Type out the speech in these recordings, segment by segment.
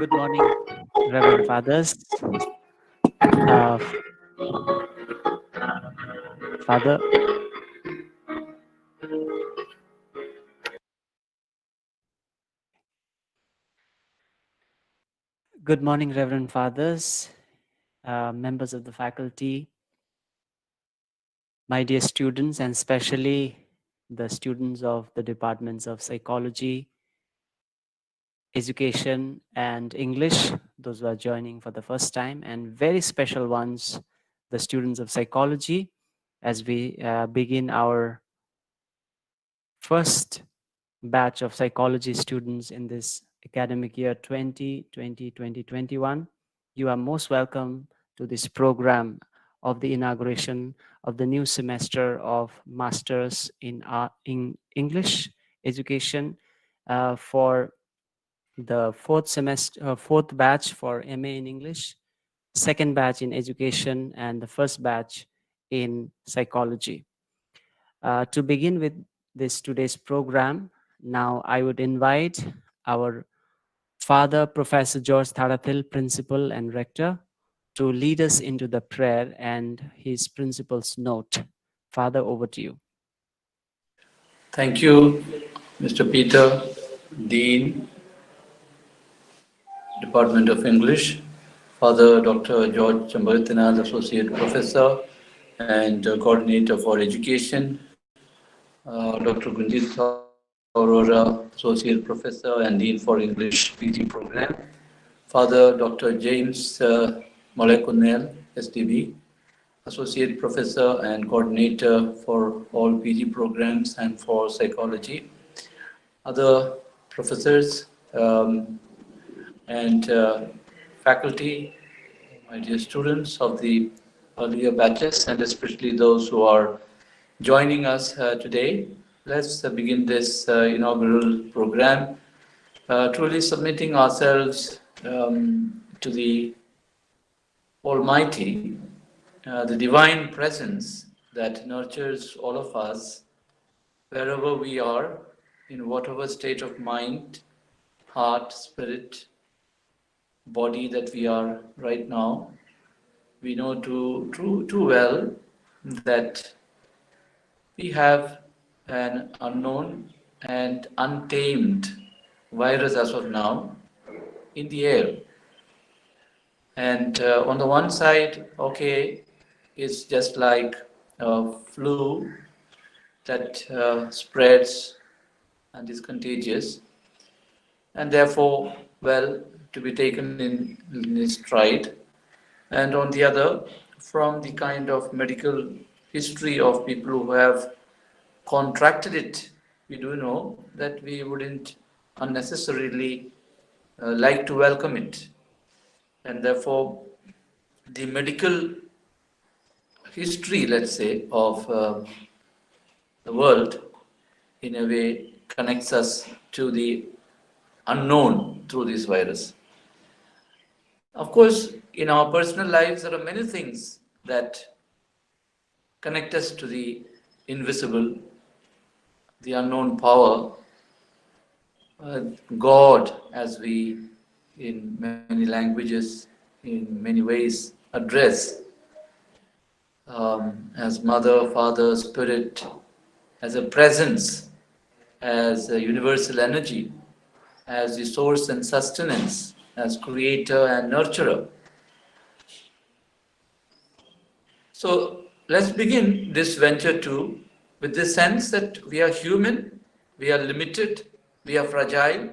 Good morning, Reverend Fathers. Father, good morning, Reverend Fathers, members of the faculty, my dear students, and especially the students of the departments of psychology, education, and English, those who are joining for the first time, and very special ones, the students of psychology, as we begin our first batch of psychology students in this academic year 2020-2021. You are most welcome to this program of the inauguration of the new semester of Masters in English Education for the fourth batch for MA in English, second batch in Education, and the first batch in Psychology. To begin with this today's program, now I would invite our Father Professor George Tharathil, Principal and Rector, to lead us into the prayer and his principal's note. Father, over to you. Thank you, Mr. Peter, Dean, Department of English, Father Dr. George Chambarithanal, Associate Professor and Coordinator for Education, Dr. Gunjit Aurora, Associate Professor and Dean for English PG Program, Father Dr. James Molekunel, SDB, Associate Professor and Coordinator for all PG programs and for psychology, other professors and faculty, my dear students of the earlier batches, and especially those who are joining us today. Let's begin this inaugural program, truly submitting ourselves to the Almighty, the divine presence that nurtures all of us wherever we are, in whatever state of mind, heart, spirit, body that we are right now. We know too well that we have an unknown and untamed virus as of now in the air. And on the one side, okay, it's just like a flu that spreads and is contagious, and therefore, well, to be taken in its stride. And on the other, from the kind of medical history of people who have contracted it, we do know that we wouldn't unnecessarily like to welcome it. And therefore, the medical history, let's say, of the world in a way connects us to the unknown through this virus. Of course, in our personal lives, there are many things that connect us to the invisible, the unknown power, God, as we in many languages, in many ways address, as Mother, Father, Spirit, as a presence, as a universal energy, as the source and sustenance, as creator and nurturer. So let's begin this venture too with the sense that we are human, we are limited, we are fragile.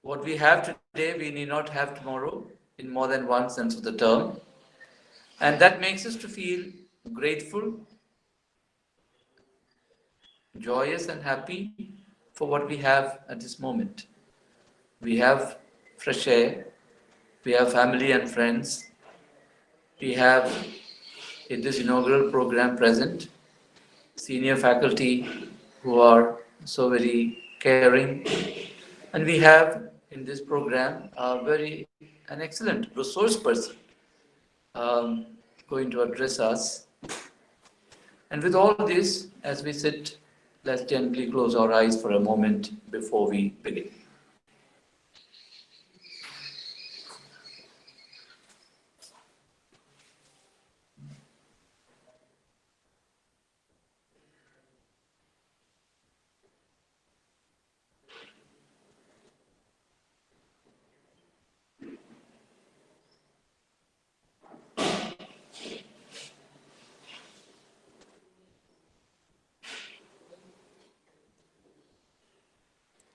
What we have today, we need not have tomorrow in more than one sense of the term. And that makes us to feel grateful, joyous and happy for what we have at this moment. We have fresh air, we have family and friends, we have in this inaugural program present senior faculty who are so very caring, and we have in this program an excellent resource person um, going to address us. And with all this, as we sit, let's gently close our eyes for a moment before we begin.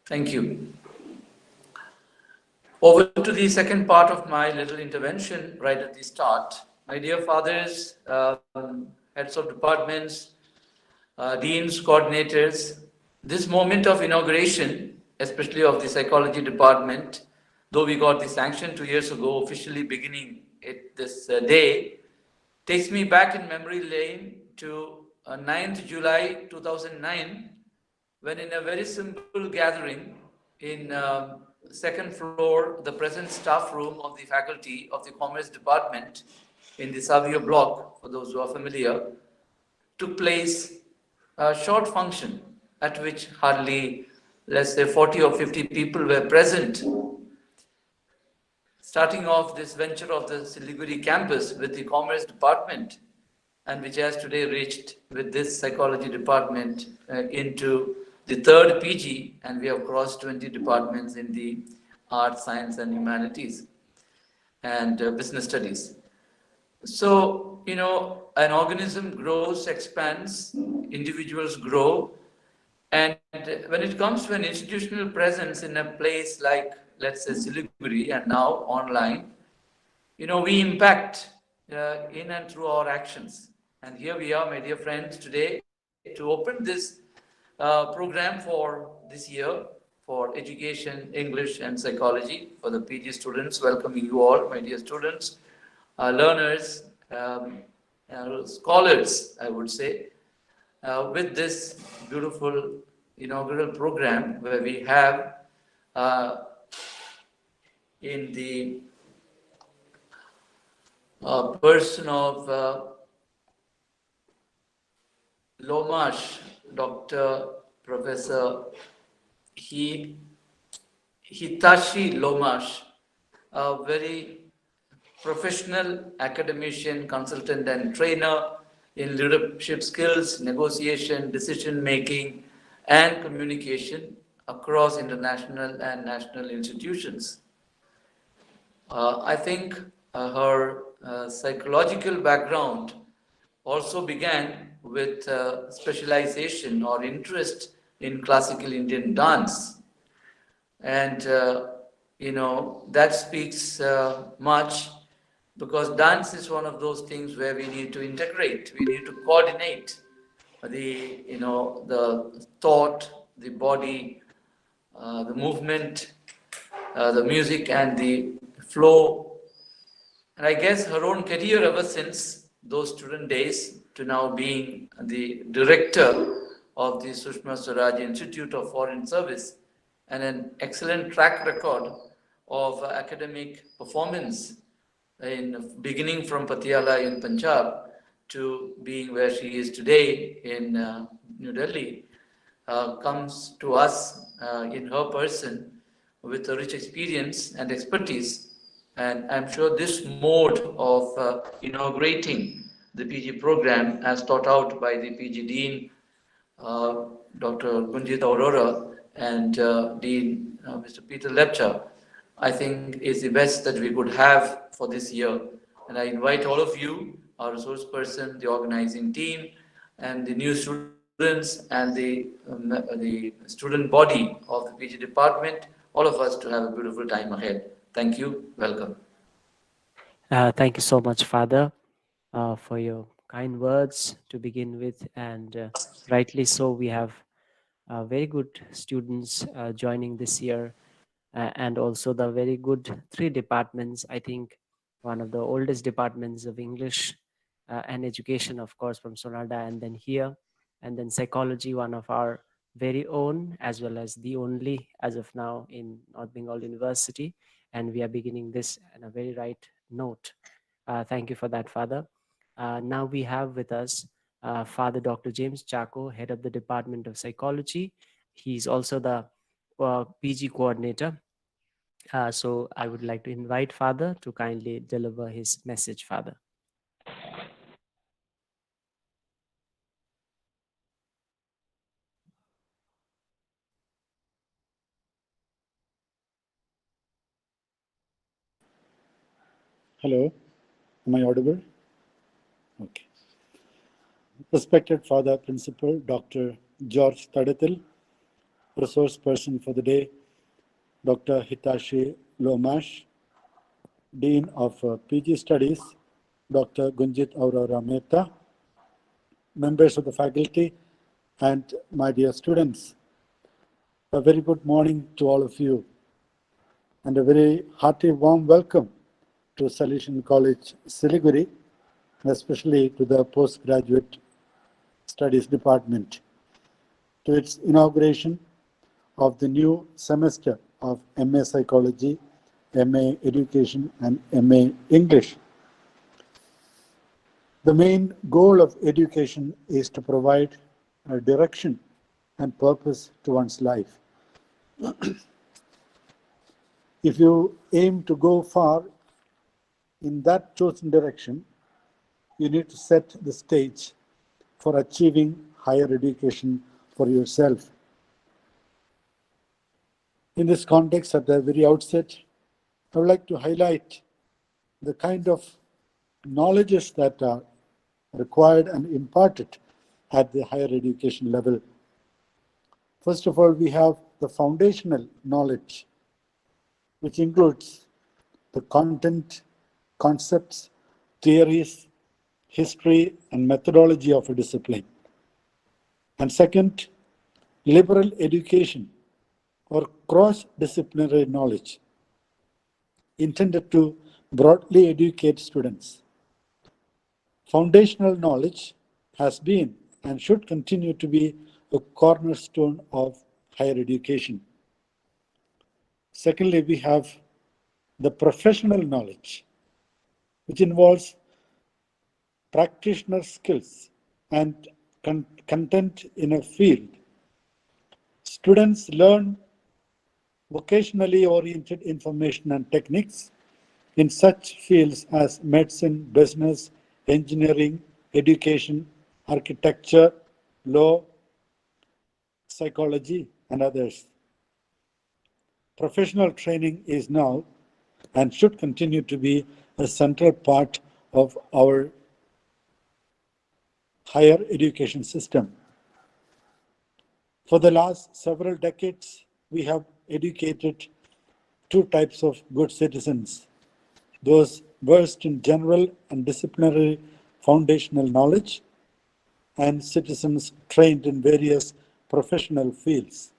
Thank you. Over to the second part of my little intervention right at the start. My dear fathers, heads of departments, deans, coordinators, this moment of inauguration, especially of the psychology department, though we got the sanction 2 years ago, officially beginning it this day, takes me back in memory lane to 9th July 2009, when in a very simple gathering in second floor, the present staff room of the faculty of the Commerce Department in the Savio block, for those who are familiar, took place a short function at which hardly, let's say, 40 or 50 people were present, starting off this venture of the Siliguri campus with the Commerce Department, and which has today reached with this psychology department into the third PG, and we have crossed 20 departments in the arts, science, and humanities and business studies. So, an organism grows, expands, individuals grow, and when it comes to an institutional presence in a place like, let's say, Siliguri, and now online, we impact in and through our actions. And here we are, my dear friends, today to open this program for this year for education, English, and psychology for the PG students. Welcoming you all, my dear students, learners, scholars, I would say, with this beautiful inaugural program where we have in the person of Lomash, Dr. Professor Hitashi Lomash, a very professional academician, consultant, and trainer in leadership skills, negotiation, decision making, and communication across international and national institutions. I think her psychological background also began with specialization or interest in classical Indian dance. And, that speaks much, because dance is one of those things where we need to integrate, we need to coordinate the thought, the body, the movement, the music, and the flow. And I guess her own career ever since those student days to now being the director of the Sushma Swaraj Institute of Foreign Service, and an excellent track record of academic performance in beginning from Patiala in Punjab to being where she is today in New Delhi, comes to us in her person with a rich experience and expertise. And I'm sure this mode of inaugurating the PG program, as taught out by the PG Dean, Dr. Gunjit Aurora, and Dean Mr. Peter Lepcha, I think is the best that we could have for this year. And I invite all of you, our resource person, the organizing team, and the new students, and the student body of the PG department, all of us to have a beautiful time ahead. Thank you. Welcome. Thank you so much, Father, for your kind words to begin with. And rightly so, we have very good students joining this year, and also the very good 3 departments. I think one of the oldest departments of English and education, of course, from Sonada, and then here, and then psychology, one of our very own, as well as the only as of now in North Bengal University. And we are beginning this on a very right note. Thank you for that, Father. Now we have with us Father Dr. James Chaco, head of the Department of Psychology. He's also the PG coordinator. So I would like to invite Father to kindly deliver his message, Father. Hello, am I audible? Okay. Respected Father Principal, Dr. George Tadatil, resource person for the day, Dr. Hitashi Lomash, Dean of PG Studies, Dr. Gunjit Aurora Mehta, members of the faculty, and my dear students. A very good morning to all of you, and a very hearty warm welcome to Salesian College, Siliguri, and especially to the Postgraduate Studies Department, to its inauguration of the new semester of MA Psychology, MA Education, and MA English. The main goal of education is to provide a direction and purpose to one's life. If you aim to go far in that chosen direction, you need to set the stage for achieving higher education for yourself. In this context, at the very outset, I would like to highlight the kind of knowledges that are required and imparted at the higher education level. First of all, we have the foundational knowledge, which includes the content, concepts, theories, history, and methodology of a discipline. And second, liberal education or cross-disciplinary knowledge intended to broadly educate students. Foundational knowledge has been and should continue to be a cornerstone of higher education. Secondly, we have the professional knowledge, which involves practitioner skills and content in a field. Students learn vocationally oriented information and techniques in such fields as medicine, business, engineering, education, architecture, law, psychology, and others. Professional training is now and should continue to be a central part of our higher education system. For the last several decades, we have educated two types of good citizens: those versed in general and disciplinary foundational knowledge, and citizens trained in various professional fields.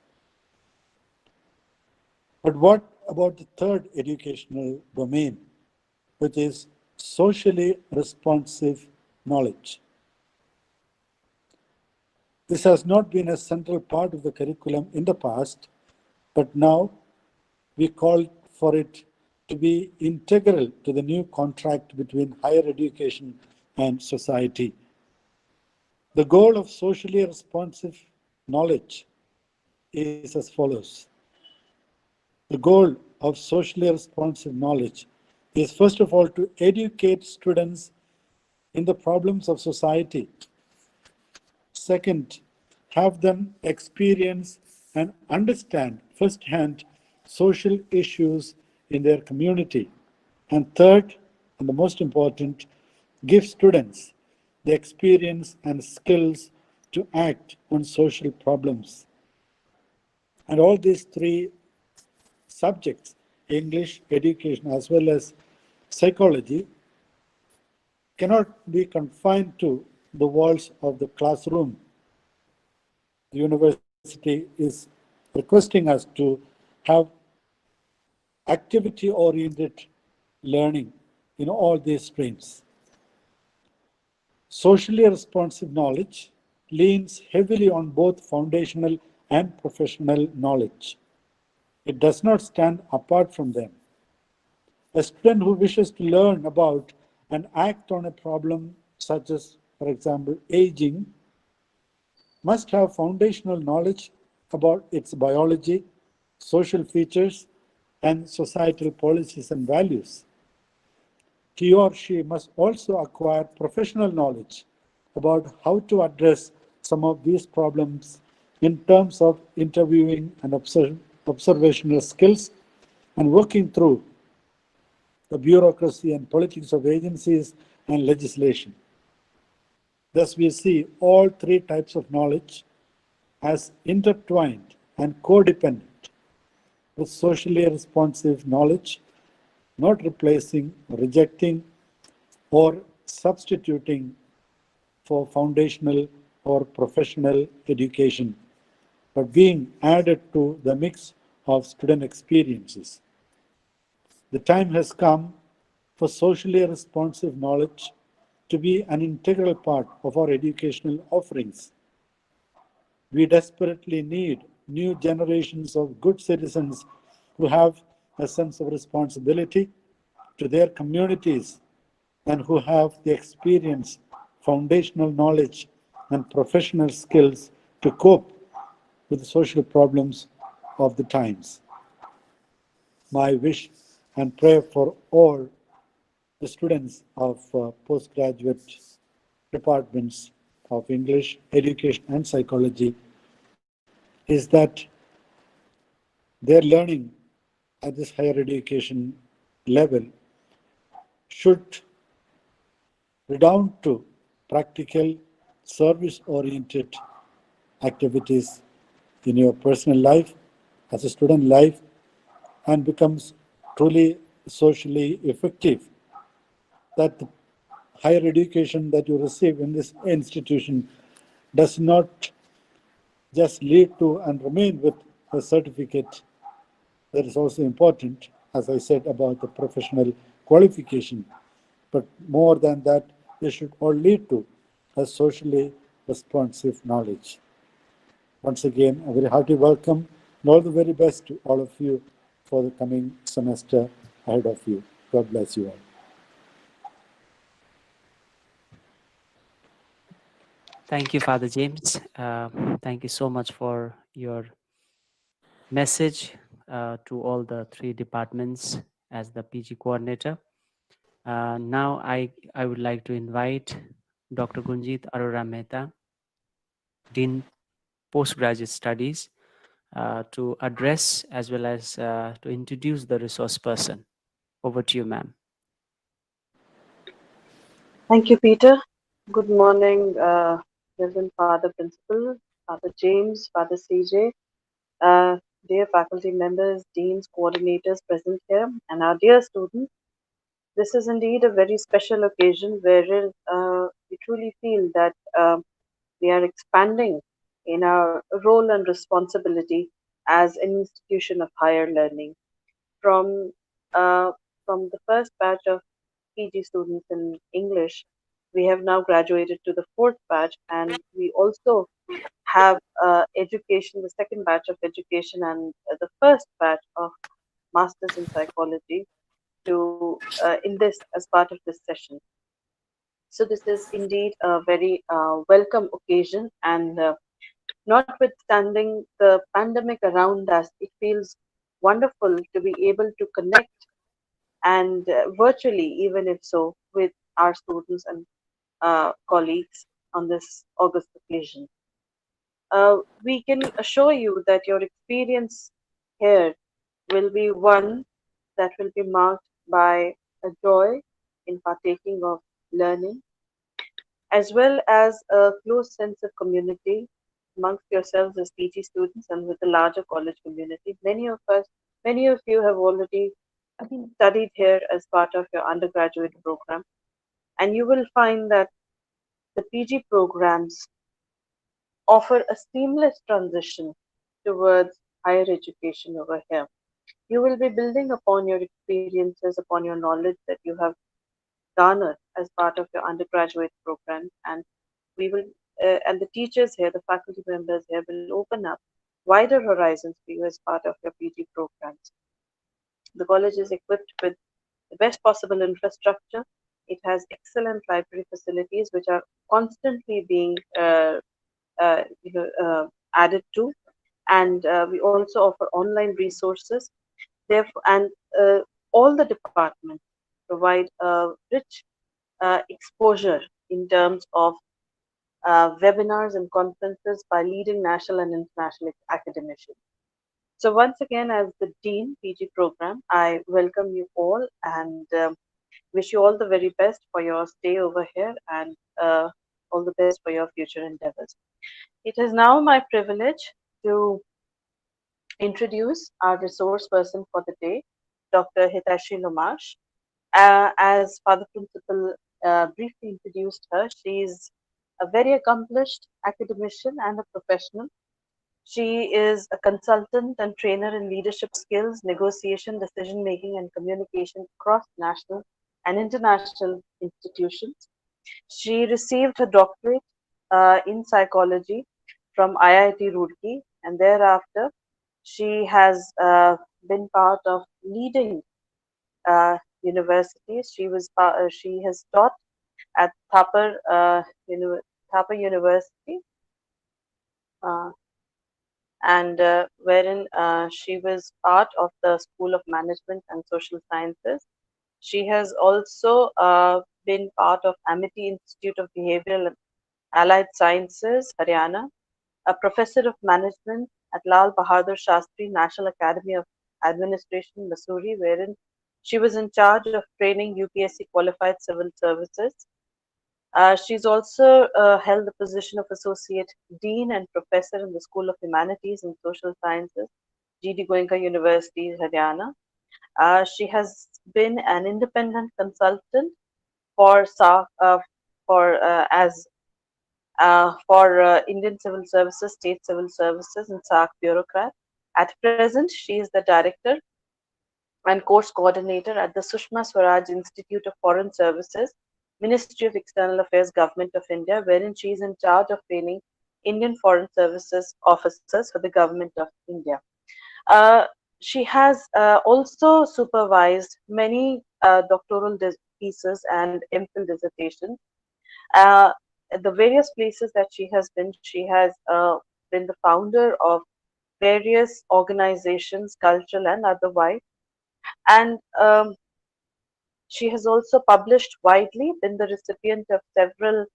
But what about the third educational domain, which is socially responsive knowledge? This has not been a central part of the curriculum in the past, but now we call for it to be integral to the new contract between higher education and society. The goal of socially responsive knowledge is as follows. The goal of socially responsive knowledge is, first of all, to educate students in the problems of society. Second, have them experience and understand firsthand social issues in their community. And third, and the most important, give students the experience and skills to act on social problems. And all these three subjects, English, education, as well as psychology, cannot be confined to the walls of the classroom. The university is requesting us to have activity-oriented learning in all these streams. Socially responsive knowledge leans heavily on both foundational and professional knowledge. It does not stand apart from them. A student who wishes to learn about and act on a problem such as, for example, aging, must have foundational knowledge about its biology, social features, and societal policies and values. He or she must also acquire professional knowledge about how to address some of these problems in terms of interviewing and observational skills and working through the bureaucracy and politics of agencies and legislation. Thus, we see all three types of knowledge as intertwined and codependent, with socially responsive knowledge not replacing, rejecting, or substituting for foundational or professional education, but being added to the mix of student experiences. The time has come for socially responsive knowledge to be an integral part of our educational offerings. We desperately need new generations of good citizens who have a sense of responsibility to their communities and who have the experience, foundational knowledge, and professional skills to cope with the social problems of the times. My wish and prayer for all the students of postgraduate departments of English, education, and psychology is that their learning at this higher education level should redound to practical, service oriented activities in your personal life, as a student life, and becomes truly socially effective. That the higher education that you receive in this institution does not just lead to and remain with a certificate. That is also important, as I said, about the professional qualification. But more than that, they should all lead to a socially responsive knowledge. Once again, a very hearty welcome and all the very best to all of you for the coming semester ahead of you. God bless you all. Thank you, Father James. Thank you so much for your message to all the three departments as the PG coordinator. Now I would like to invite Dr. Gunjit Arora Mehta, Dean Postgraduate Studies, to address as well as to introduce the resource person. Over to you, ma'am. Thank you, Peter. Good morning, Reverend Father Principal, Father James, Father CJ, dear faculty members, deans, coordinators present here, and our dear students. This is indeed a very special occasion wherein we truly feel that we are expanding in our role and responsibility as an institution of higher learning. From uh, from the first batch of PG students in English, we have now graduated to the fourth batch, and we also have education, the second batch of education, and the first batch of masters in psychology to in this as part of this session. So this is indeed a very welcome occasion, and notwithstanding the pandemic around us, it feels wonderful to be able to connect and virtually, even if so, with our students and colleagues on this August occasion. We can assure you that your experience here will be one that will be marked by a joy in partaking of learning, as well as a close sense of community amongst yourselves as PG students and with the larger college community. Many of you have already studied here as part of your undergraduate program, and you will find that the PG programs offer a seamless transition towards higher education over here. You will be building upon your experiences, upon your knowledge that you have garnered as part of your undergraduate program, and we will, and the teachers here, the faculty members here, will open up wider horizons for you as part of your PG programs. The college is equipped with the best possible infrastructure. It has excellent library facilities, which are constantly being added to, and we also offer online resources. Therefore, and all the departments provide a rich exposure in terms of webinars and conferences by leading national and international academicians. So once again, as the Dean PG program, I welcome you all and wish you all the very best for your stay over here and all the best for your future endeavors. It is now my privilege to introduce our resource person for the day, Dr. Hitashi Lomash. As Father Principal briefly introduced her, she is a very accomplished academician and a professional. She is a consultant and trainer in leadership skills, negotiation, decision making, and communication across national and international institutions. She received her doctorate in psychology from IIT Roorkee, and thereafter she has been part of leading universities. She has taught at Thapar University, uh, and wherein she was part of the School of Management and Social Sciences. She has also been part of Amity Institute of Behavioral and Allied Sciences, Haryana, a professor of management at Lal Bahadur Shastri National Academy of Administration, Missouri, wherein she was in charge of training UPSC qualified civil services. She's also held the position of Associate Dean and Professor in the School of Humanities and Social Sciences, GD Goenka University, Haryana. She has been an independent consultant for Indian Civil Services, State Civil Services, and SARC bureaucrat. At present, she is the director and course coordinator at the Sushma Swaraj Institute of Foreign Services, Ministry of External Affairs, Government of India, wherein she is in charge of training Indian Foreign Services officers for the Government of India. She has also supervised many doctoral theses and MPhil dissertations. Uh, at the various places that she has been the founder of various organizations, cultural and otherwise. And she has also published widely, been the recipient of several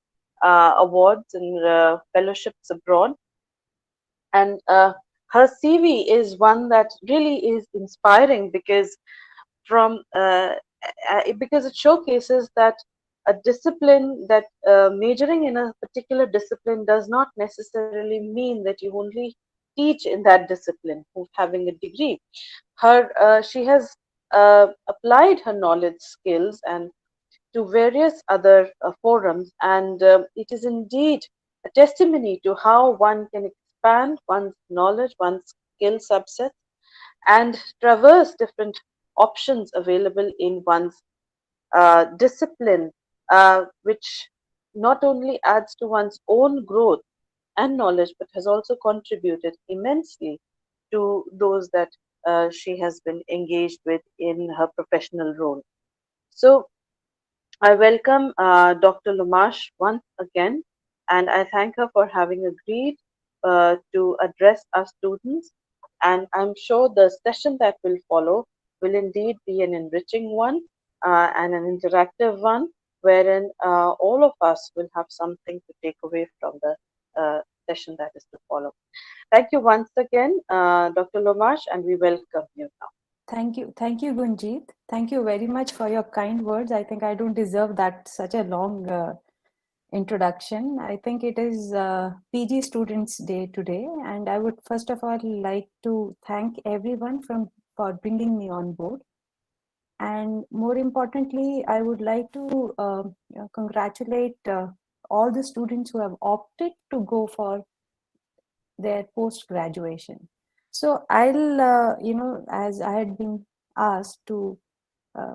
awards and fellowships abroad. And her CV is one that really is inspiring because it showcases that a discipline that majoring in a particular discipline does not necessarily mean that you only teach in that discipline of having a degree. She has applied her knowledge, skills, and to various other forums, and it is indeed a testimony to how one can expand one's knowledge, one's skill subsets, and traverse different options available in one's discipline, which not only adds to one's own growth and knowledge, but has also contributed immensely to those that she has been engaged with in her professional role. So, I welcome Dr. Lomash once again, and I thank her for having agreed to address our students. And I'm sure the session that will follow will indeed be an enriching one and an interactive one, wherein all of us will have something to take away from the session that is to follow. Thank you once again, Dr. Lomash, and we welcome you now. Thank you, Gunjit. Thank you very much for your kind words. I think I don't deserve that such a long introduction. I think it is PG Students' Day today, and I would first of all like to thank everyone for bringing me on board. And more importantly, I would like to congratulate all the students who have opted to go for their post-graduation. So I'll, as I had been asked to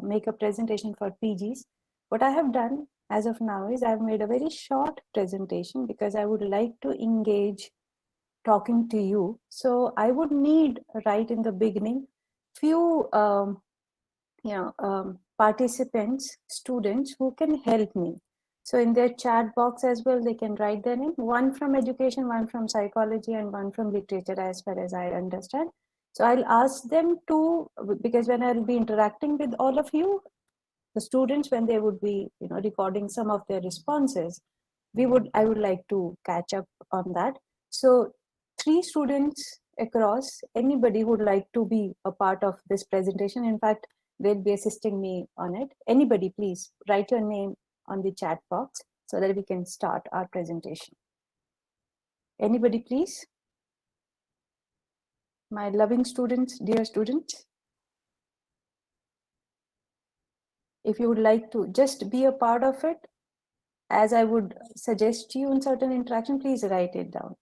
make a presentation for PGs, what I have done as of now is I've made a very short presentation because I would like to engage talking to you. So I would need right in the beginning few participants, students who can help me. So in their chat box as well, they can write their name, one from education, one from psychology, and one from literature, as far as I understand. So I'll ask them to, because when I'll be interacting with all of you, the students, when they would be, recording some of their responses, I would like to catch up on that. So 3 students across, anybody who would like to be a part of this presentation. In fact, they'll be assisting me on it. Anybody, please write your name on the chat box so that we can start our presentation. Anybody, please? My loving students, dear students. if you would like to just be a part of it, as I would suggest to you in certain interaction, please write it down.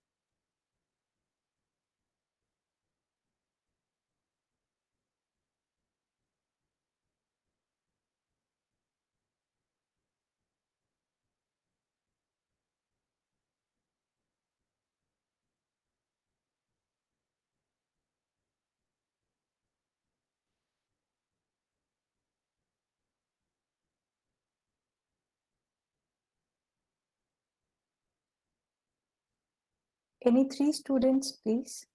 Any 3 students, please?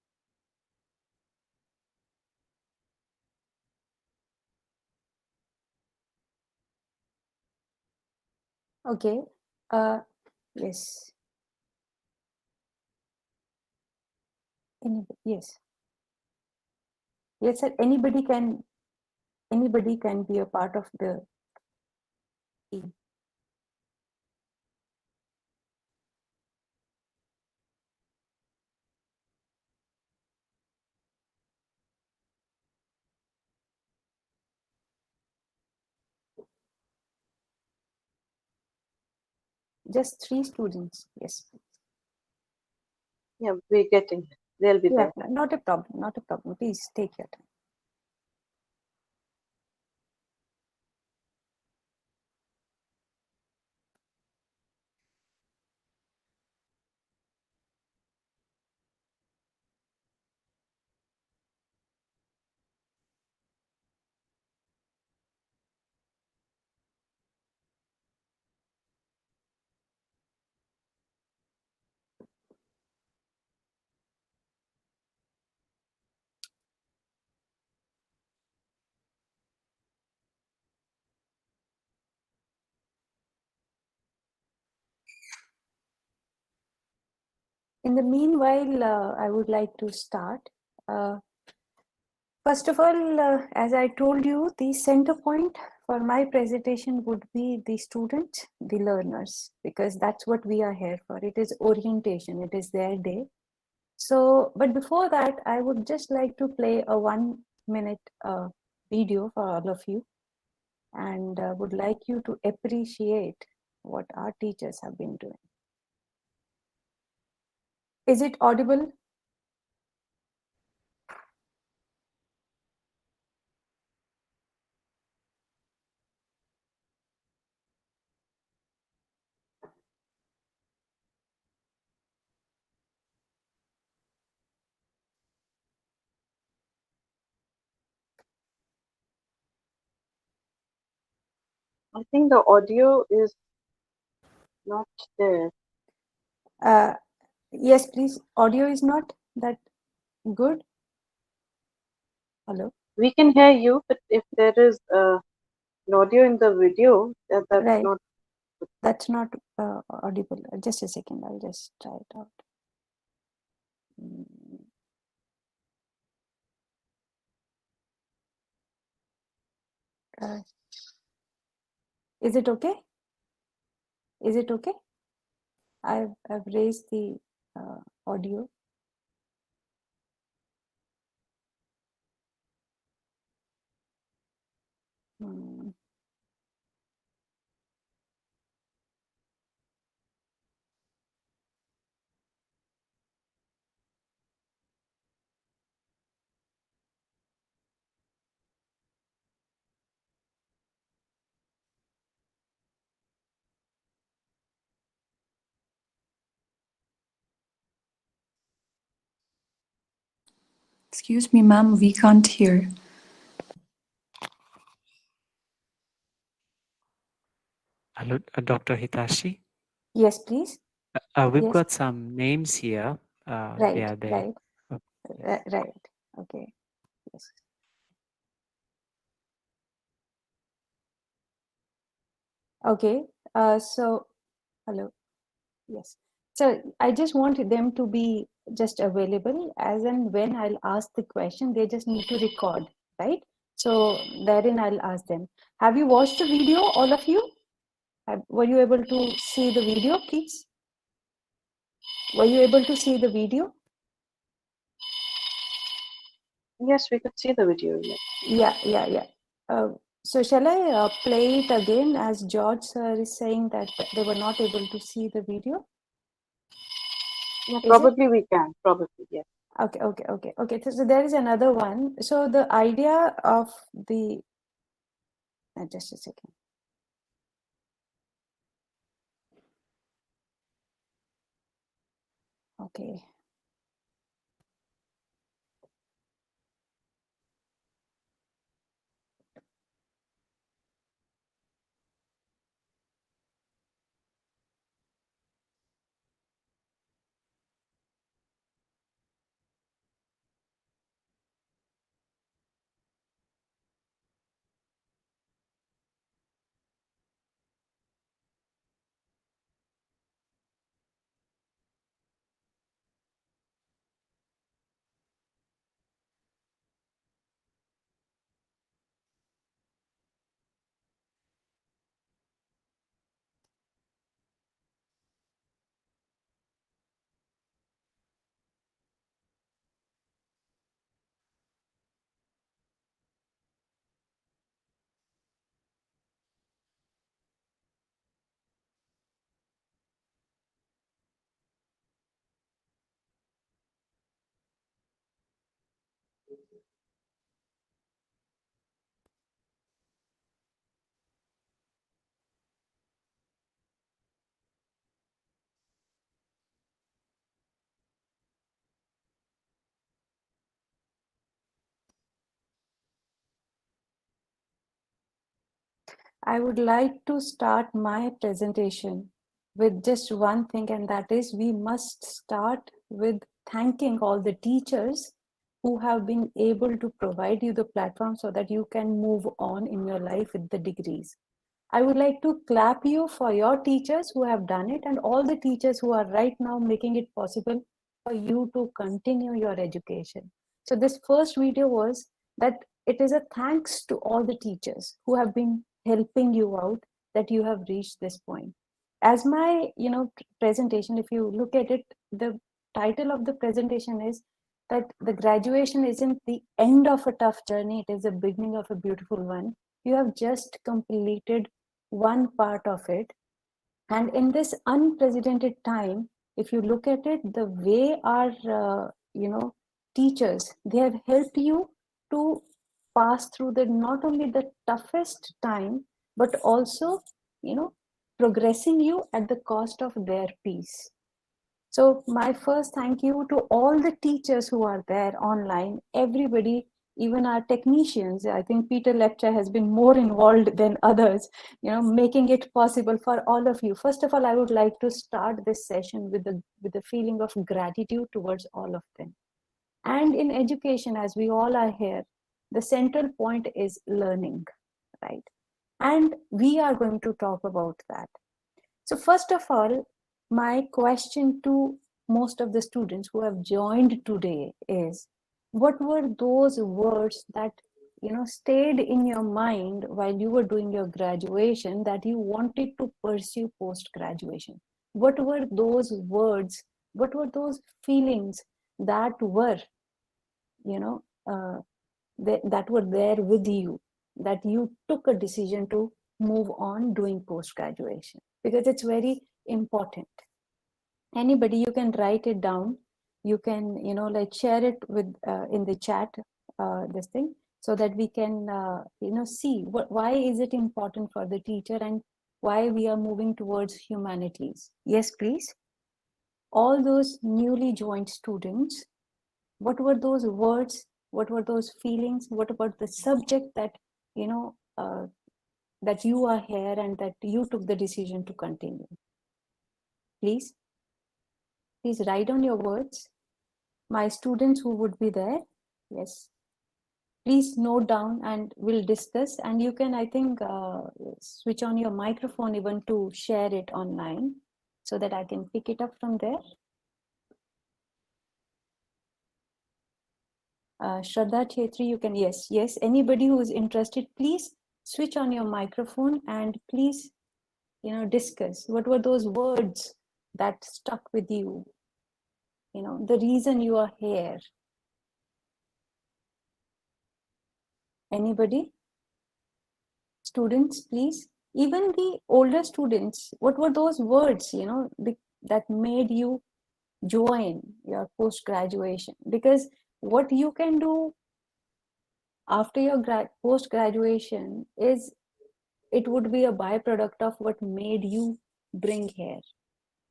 Okay. Yes. Yes. Yes, sir. Anybody can be a part of the team. Just 3 students. Yes. Yeah, we're getting. They'll be Yeah, there. not a problem. Not a problem. Please take your time. In the meanwhile, I would like to start. First of all, as I told you, the center point for my presentation would be the students, the learners, because that's what we are here for. It is orientation, it is their day. So, but before that, I would just like to play a 1-minute video for all of you, and would like you to appreciate what our teachers have been doing. Is it audible? I think the audio is not there. Yes, please. Audio is not that good. Hello. We can hear you, but if there is an audio in the video, that's Right. not. That's not audible. Just a second. I'll just try it out. Mm. Is it okay? Is it okay? I've raised the audio. Mm. Excuse me, ma'am, we can't hear. Hello, Dr. Hitashi. Yes, please. We've Yes. got some names here. They Right. are there. Right. Oh, yes. Right. Okay. Yes. Okay. So, hello. Yes. So I just want them to be just available as and when I'll ask the question, they just need to record, right? So therein I'll ask them. Have you watched the video, all of you? Were you able to see the video, please? Were you able to see the video? Yes, we could see the video. Yeah. Yeah. So shall I play it again, as George sir is saying that they were not able to see the video? Yeah, Is it? probably we can. Probably, yes. Okay. So there is another one. So the idea of the, just a second. Okay. I would like to start my presentation with just one thing, and that is we must start with thanking all the teachers who have been able to provide you the platform so that you can move on in your life with the degrees. I would like to clap you for your teachers who have done it and all the teachers who are right now making it possible for you to continue your education. So this first video was that it is a thanks to all the teachers who have been helping you out that you have reached this point. As my presentation, if you look at it, the title of the presentation is that the graduation isn't the end of a tough journey, it is the beginning of a beautiful one. You have just completed one part of it. And in this unprecedented time, if you look at it, the way our teachers, they have helped you to pass through the not only the toughest time, but also progressing you at the cost of their peace. So my first thank you to all the teachers who are there online, everybody, even our technicians. I think Peter Lepcha has been more involved than others, making it possible for all of you. First of all, I would like to start this session with the feeling of gratitude towards all of them. And in education, as we all are here, the central point is learning, right? And we are going to talk about that. So first of all, my question to most of the students who have joined today is, what were those words that stayed in your mind while you were doing your graduation that you wanted to pursue post graduation? What were those words? What were those feelings that were that were there with you, that you took a decision to move on doing post graduation? Because it's very important. Anybody, you can write it down, you can share it with in the chat, this thing, so that we can see why is it important for the teacher and why we are moving towards humanities. Yes, please. All those newly joined students, what were those words, what were those feelings, what about the subject that that you are here and that you took the decision to continue? Please write down your words. My students who would be there, yes, please note down and we'll discuss. And you can, I think, switch on your microphone even to share it online so that I can pick it up from there. Shraddha Chetri, you can, yes, anybody who is interested, please switch on your microphone and please discuss what were those words that stuck with you, the reason you are here. Anybody? Students, please. Even the older students, what were those words, that made you join your post graduation? Because what you can do after your post graduation is, it would be a byproduct of what made you bring here.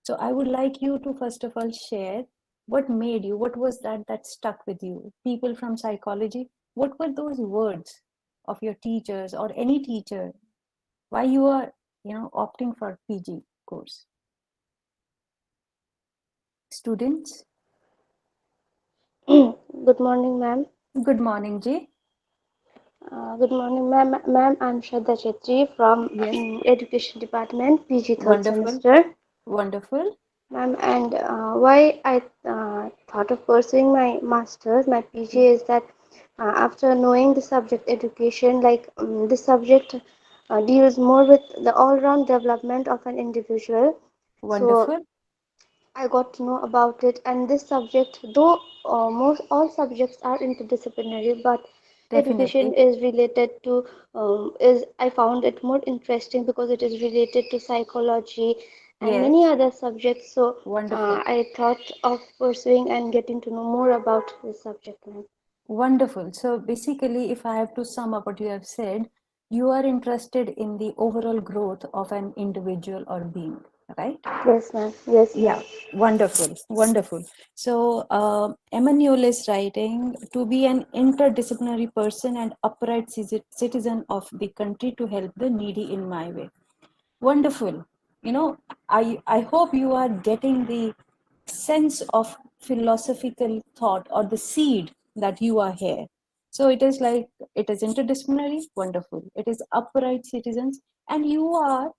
So I would like you to first of all share what made you, what was that stuck with you? People from psychology, what were those words of your teachers or any teacher, why you are opting for PG course? Students, Good morning, ma'am. good morning, Ji. Good morning, ma'am. Ma'am, I'm Shraddha Chetri from Yes, Education Department, PG third wonderful, semester. wonderful. Ma'am, and why I thought of pursuing my master's, my PG, is that after knowing the subject education, like this subject deals more with the all-round development of an individual. So Wonderful, I got to know about it, and this subject, though most all subjects are interdisciplinary, but education definitely. is related to is I found it more interesting because it is related to psychology and many Yes, other subjects. So wonderful, I thought of pursuing and getting to know more about this subject, ma'am. wonderful. So basically, if I have to sum up what you have said, you are interested in the overall growth of an individual or being, right? Yes, ma'am. Yes, Yeah, ma'am. wonderful, wonderful. So, Emmanuel is writing, to be an interdisciplinary person and upright citizen of the country to help the needy in my way. Wonderful. I hope you are getting the sense of philosophical thought or the seed that you are here. So it is like, it is interdisciplinary, wonderful. It is upright citizens, and you are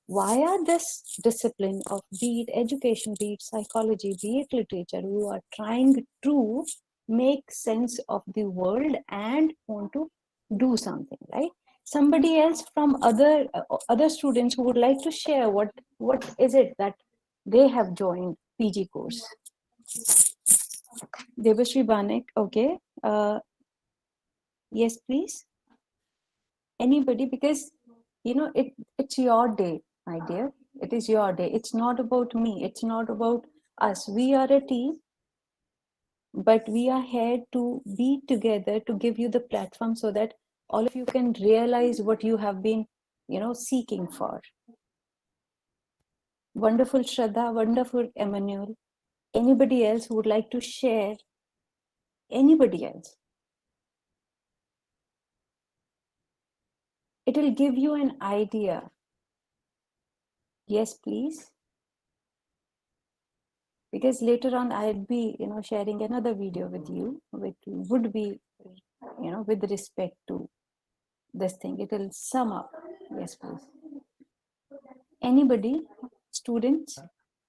via this discipline of, be it education, be it psychology, be it literature, you are trying to make sense of the world and want to do something, right? Somebody else from other students who would like to share what is it that they have joined PG course. Devashri Banik, okay. Yes, please. Anybody, because it's your day, my dear. It is your day. It's not about me. It's not about us. We are a team, but we are here to be together to give you the platform so that all of you can realize what you have been seeking for. Wonderful, Shraddha. Wonderful, Emmanuel. Anybody else who would like to share? Anybody else? It will give you an idea. Yes, please. Because later on I'd be sharing another video with you, which would be with respect to this thing. It will sum up. Yes, please. Anybody? Students?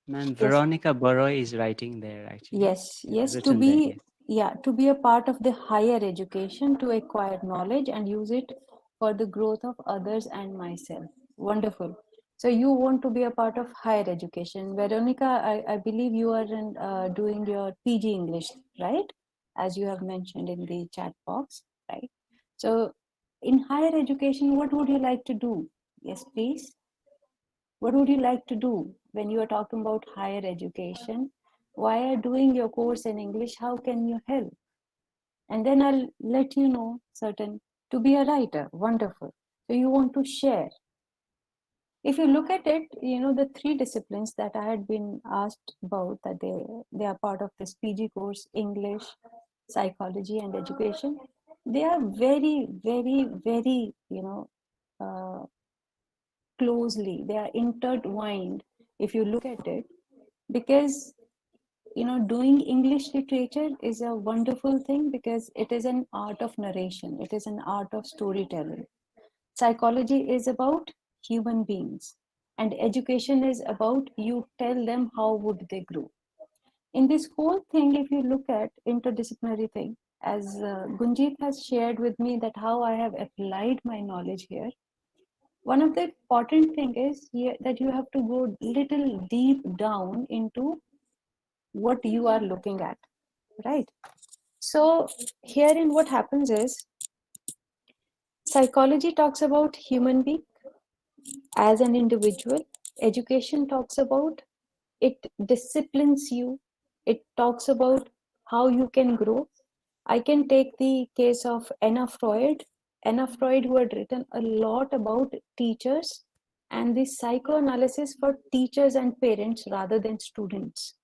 Ma'am, Yes. Veronica Baroy is writing there actually. Yes, to Written there, be, yes. yeah, to be a part of the higher education, to acquire knowledge and use it for the growth of others and myself. Wonderful. So you want to be a part of higher education. Veronica, I believe you are doing your PG English, right? As you have mentioned in the chat box, right? So in higher education, what would you like to do? Yes, please. What would you like to do when you are talking about higher education? Why are doing your course in English? How can you help? And then I'll let you know certain, to be a writer. Wonderful. So you want to share. If you look at it, the three disciplines that I had been asked about, that they are part of this PG course: English, psychology, and education. They are very, very, very, uh, closely. They are intertwined if you look at it, because doing English literature is a wonderful thing because it is an art of narration. It is an art of storytelling. Psychology is about human beings, and education is about you tell them how would they grow. In this whole thing, if you look at interdisciplinary thing, as Gunjit has shared with me that how I have applied my knowledge here, one of the important thing is here that you have to go little deep down into what you are looking at, right? So herein what happens is, Psychology talks about human being as an individual. Education talks about it disciplines you. It talks about how you can grow. I can take the case of Anna Freud. Anna Freud, who had written a lot about teachers and the psychoanalysis for teachers and parents rather than students,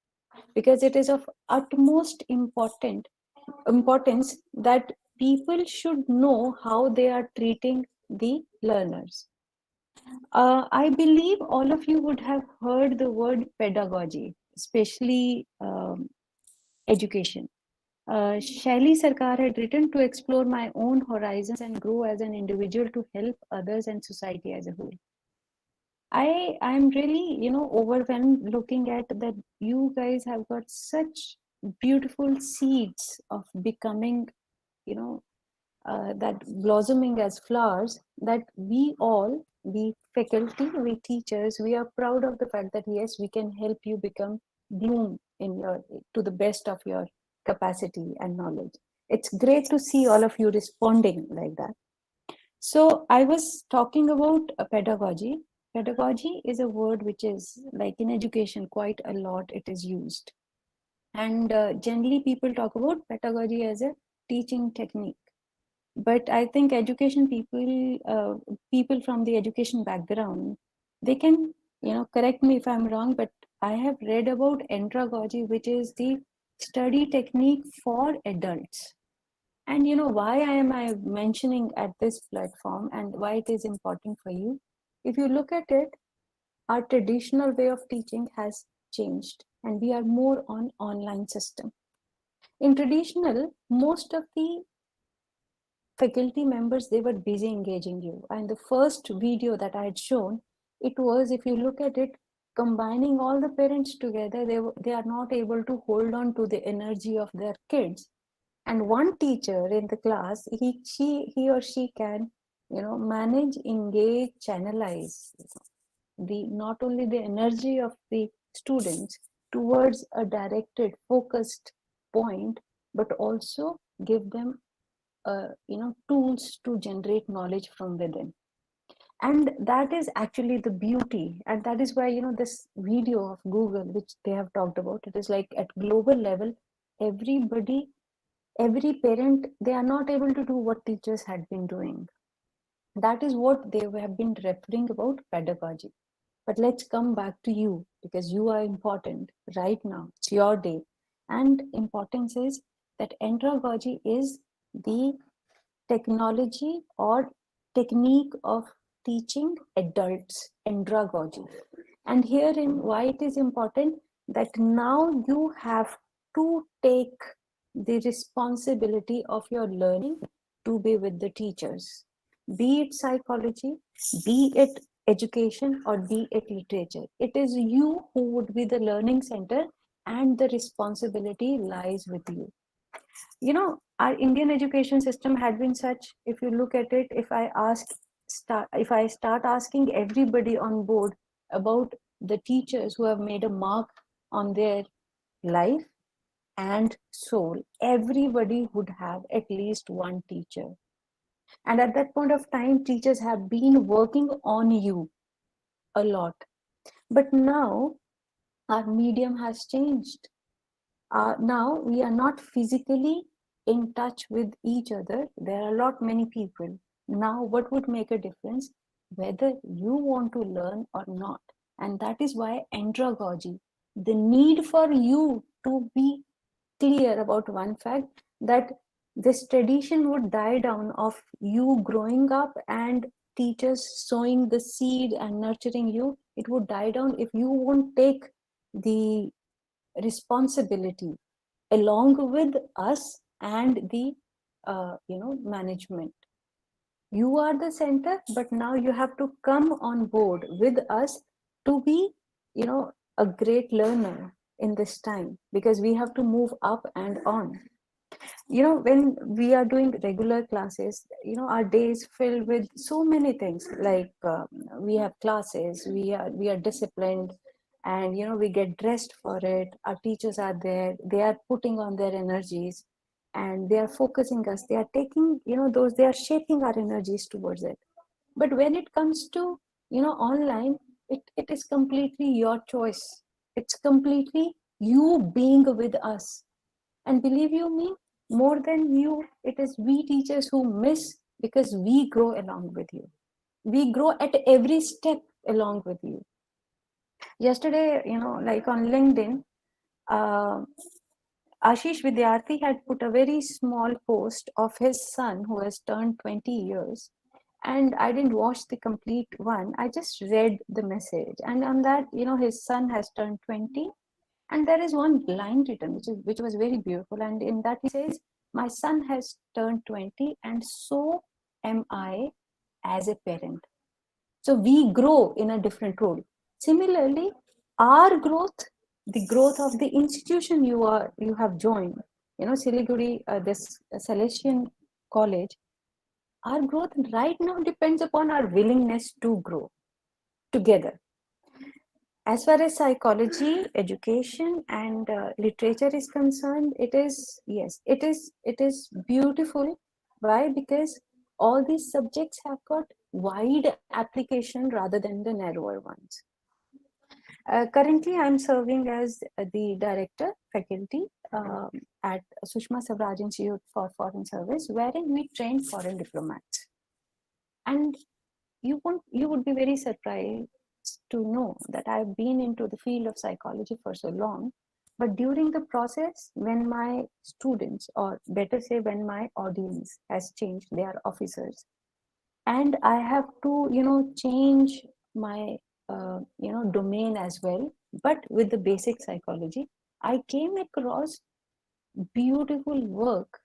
because it is of utmost importance that people should know how they are treating the learners. I believe all of you would have heard the word pedagogy, especially education. Shaili Sarkar had written to explore my own horizons and grow as an individual to help others and society as a whole. I'm really, overwhelmed looking at that you guys have got such beautiful seeds of becoming, that blossoming as flowers, that we all, we faculty, we teachers, we are proud of the fact that yes, we can help you become bloom in your, to the best of your capacity and knowledge. It's great to see all of you responding like that. So I was talking about pedagogy. Pedagogy is a word which is, like in education, quite a lot it is used. And generally people talk about pedagogy as a teaching technique. But I think education people, people from the education background, they can, correct me if I'm wrong, but I have read about andragogy, which is the study technique for adults. And why I mentioning at this platform and why it is important for you? If you look at it, our traditional way of teaching has changed, and we are more on online system. In traditional, most of the faculty members, they were busy engaging you, and the first video that I had shown, it was, if you look at it, combining all the parents together, they are not able to hold on to the energy of their kids, and one teacher in the class, he or she can manage, engage, channelize the not only the energy of the students towards a directed focused point, but also give them tools to generate knowledge from within. And that is actually the beauty, and that is why this video of Google, which they have talked about, it is like at global level, everybody, every parent, they are not able to do what teachers had been doing. That is what they have been referring about pedagogy. But let's come back to you, because you are important right now. It's your day. And importance is that andragogy is the technology or technique of teaching adults, andragogy. And herein why it is important, that now you have to take the responsibility of your learning to be with the teachers, be it psychology, be it education, or be it literature. It is you who would be the learning center, and the responsibility lies with you. Our Indian education system had been such, if you look at it, if I start asking everybody on board about the teachers who have made a mark on their life and soul, everybody would have at least one teacher. And at that point of time, teachers have been working on you a lot. But now our medium has changed. Now we are not physically in touch with each other. There are a lot many people. Now what would make a difference? Whether you want to learn or not. And that is why andragogy, the need for you to be clear about one fact, that this tradition would die down of you growing up and teachers sowing the seed and nurturing you. It would die down if you won't take the responsibility along with us and the management. You are the center, but now you have to come on board with us to be a great learner in this time, because we have to move up and on. When we are doing regular classes, our days filled with so many things, like we have classes, we are disciplined, and we get dressed for it. Our teachers are there, they are putting on their energies, and they are focusing us, they are taking, those, they are shaping our energies towards it. But when it comes to, online, it is completely your choice. It's completely you being with us. And believe you me, more than you, it is we teachers who miss, because we grow along with you. We grow at every step along with you. Yesterday, like on LinkedIn, uh, Ashish Vidyarthi had put a very small post of his son who has turned 20 years. And I didn't watch the complete one. I just read the message. And on that, his son has turned 20. And there is one line written, which was very beautiful. And in that he says, "My son has turned 20, and so am I as a parent." So we grow in a different role. Similarly, our growth, the growth of the institution you have joined, Siliguri, this Salesian college, our growth right now depends upon our willingness to grow together. As far as psychology, education, and literature is concerned, it is beautiful. Why? Because all these subjects have got wide application rather than the narrower ones. Currently, I'm serving as the director faculty at Sushma Swaraj Institute for Foreign Service, wherein we train foreign diplomats. And you would be very surprised to know that I've been into the field of psychology for so long, but during the process, when my students, or better say when my audience has changed, they are officers, and I have to change my domain as well, but with the basic psychology, I came across beautiful work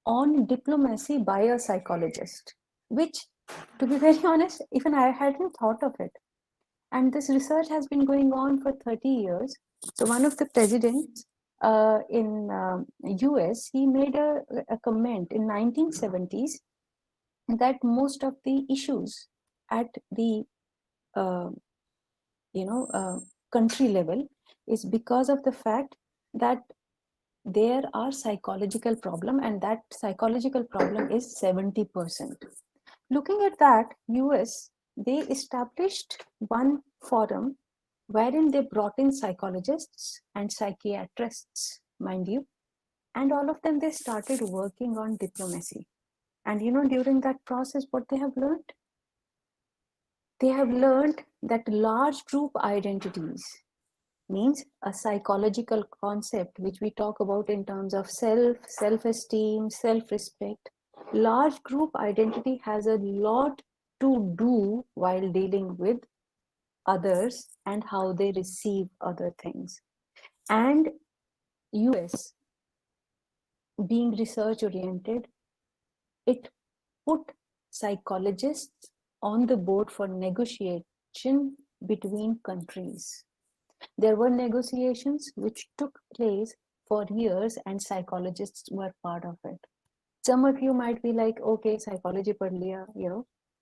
on diplomacy by a psychologist, which, to be very honest, even I hadn't thought of it. And this research has been going on for 30 years. So one of the presidents in US, he made a comment in 1970s that most of the issues at the uh, country level is because of the fact that there are psychological problem, and that psychological problem is 70%. Looking at that, US, they established one forum wherein they brought in psychologists and psychiatrists, mind you, and all of them, they started working on diplomacy. And during that process, what they have learned? They have learned that large group identities, means a psychological concept which we talk about in terms of self-esteem, self-respect. Large group identity has a lot to do while dealing with others and how they receive other things. And US, being research oriented, it put psychologists on the board for negotiation between countries. There were negotiations which took place for years, and psychologists were part of it. Some of you might be like, okay, psychology pad liya,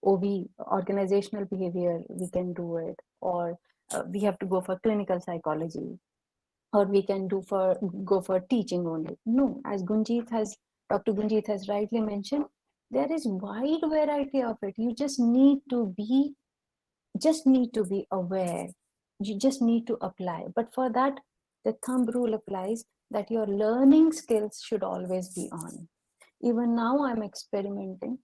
OB, organizational behavior, we can do it, or we have to go for clinical psychology, or we can go for teaching only. No, as Dr. Gunjit has rightly mentioned, there is wide variety of it. You just need to be aware. You just need to apply. But for that, the thumb rule applies that your learning skills should always be on. Even now, I'm experimenting.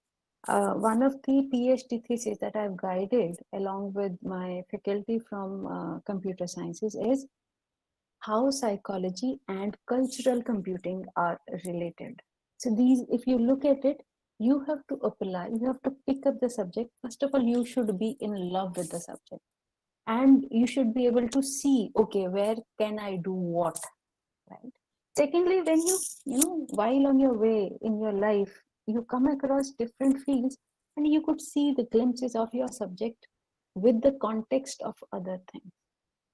One of the PhD theses that I've guided along with my faculty from computer sciences is how psychology and cultural computing are related. So these, if you look at it, you have to apply, you have to pick up the subject. First of all, you should be in love with the subject. And you should be able to see, okay, where can I do what, right? Secondly, when while on your way in your life, you come across different fields, and you could see the glimpses of your subject with the context of other things.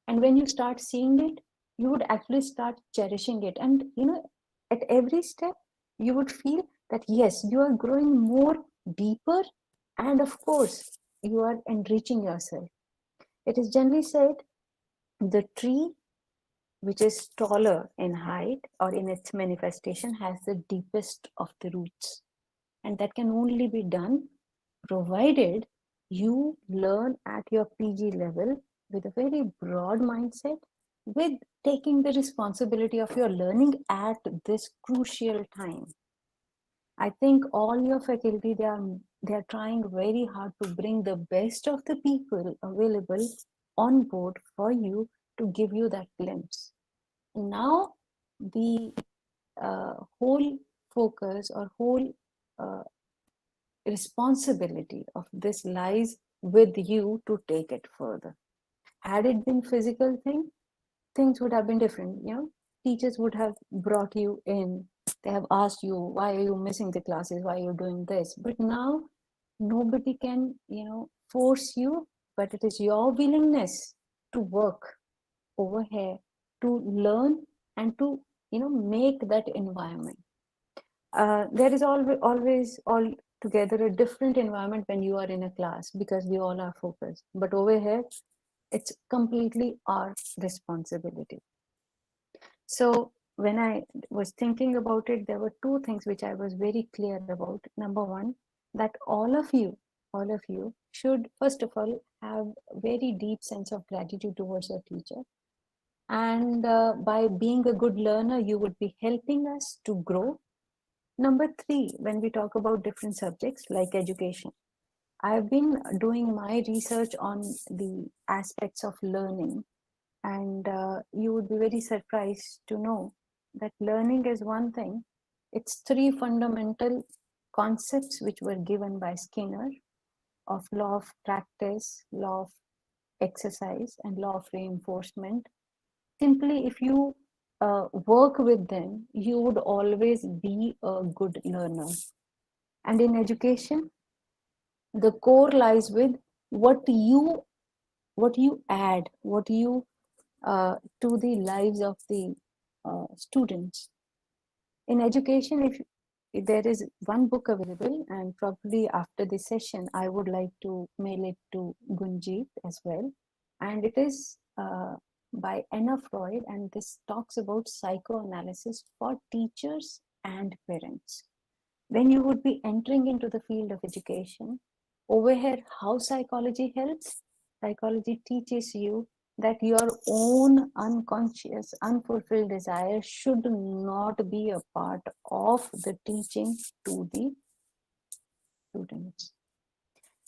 And when you start seeing it, you would actually start cherishing it. And at every step, you would feel that yes, you are growing more deeper, and of course, you are enriching yourself. It is generally said the tree which is taller in height or in its manifestation, has the deepest of the roots. And that can only be done provided you learn at your PG level with a very broad mindset, with taking the responsibility of your learning at this crucial time. I think all your faculty, they are trying very hard to bring the best of the people available on board for you to give you that glimpse. Now the whole focus or whole uh, responsibility of this lies with you to take it further. Had it been physical thing, things would have been different. Teachers would have brought you in. They have asked you, why are you missing the classes? Why are you doing this? But now nobody can, force you, but it is your willingness to work over here, to learn and to, make that environment. There is always all together a different environment when you are in a class, because we all are focused. But over here, it's completely our responsibility. So when I was thinking about it, there were two things which I was very clear about. Number one, that all of you should first of all have a very deep sense of gratitude towards your teacher. And by being a good learner, you would be helping us to grow. Number three, when we talk about different subjects like education, I've been doing my research on the aspects of learning, and you would be very surprised to know that learning is one thing. It's three fundamental concepts which were given by Skinner of law of practice, law of exercise, and law of reinforcement. Simply, if you work with them, you would always be a good learner. And in education, the core lies with what you add, what you to the lives of the students. In education, if there is one book available, and probably after this session, I would like to mail it to Gunjit as well. And it is by Anna Freud, and this talks about psychoanalysis for teachers and parents. When you would be entering into the field of education, over here, how psychology helps? Psychology teaches you that your own unconscious, unfulfilled desire should not be a part of the teaching to the students.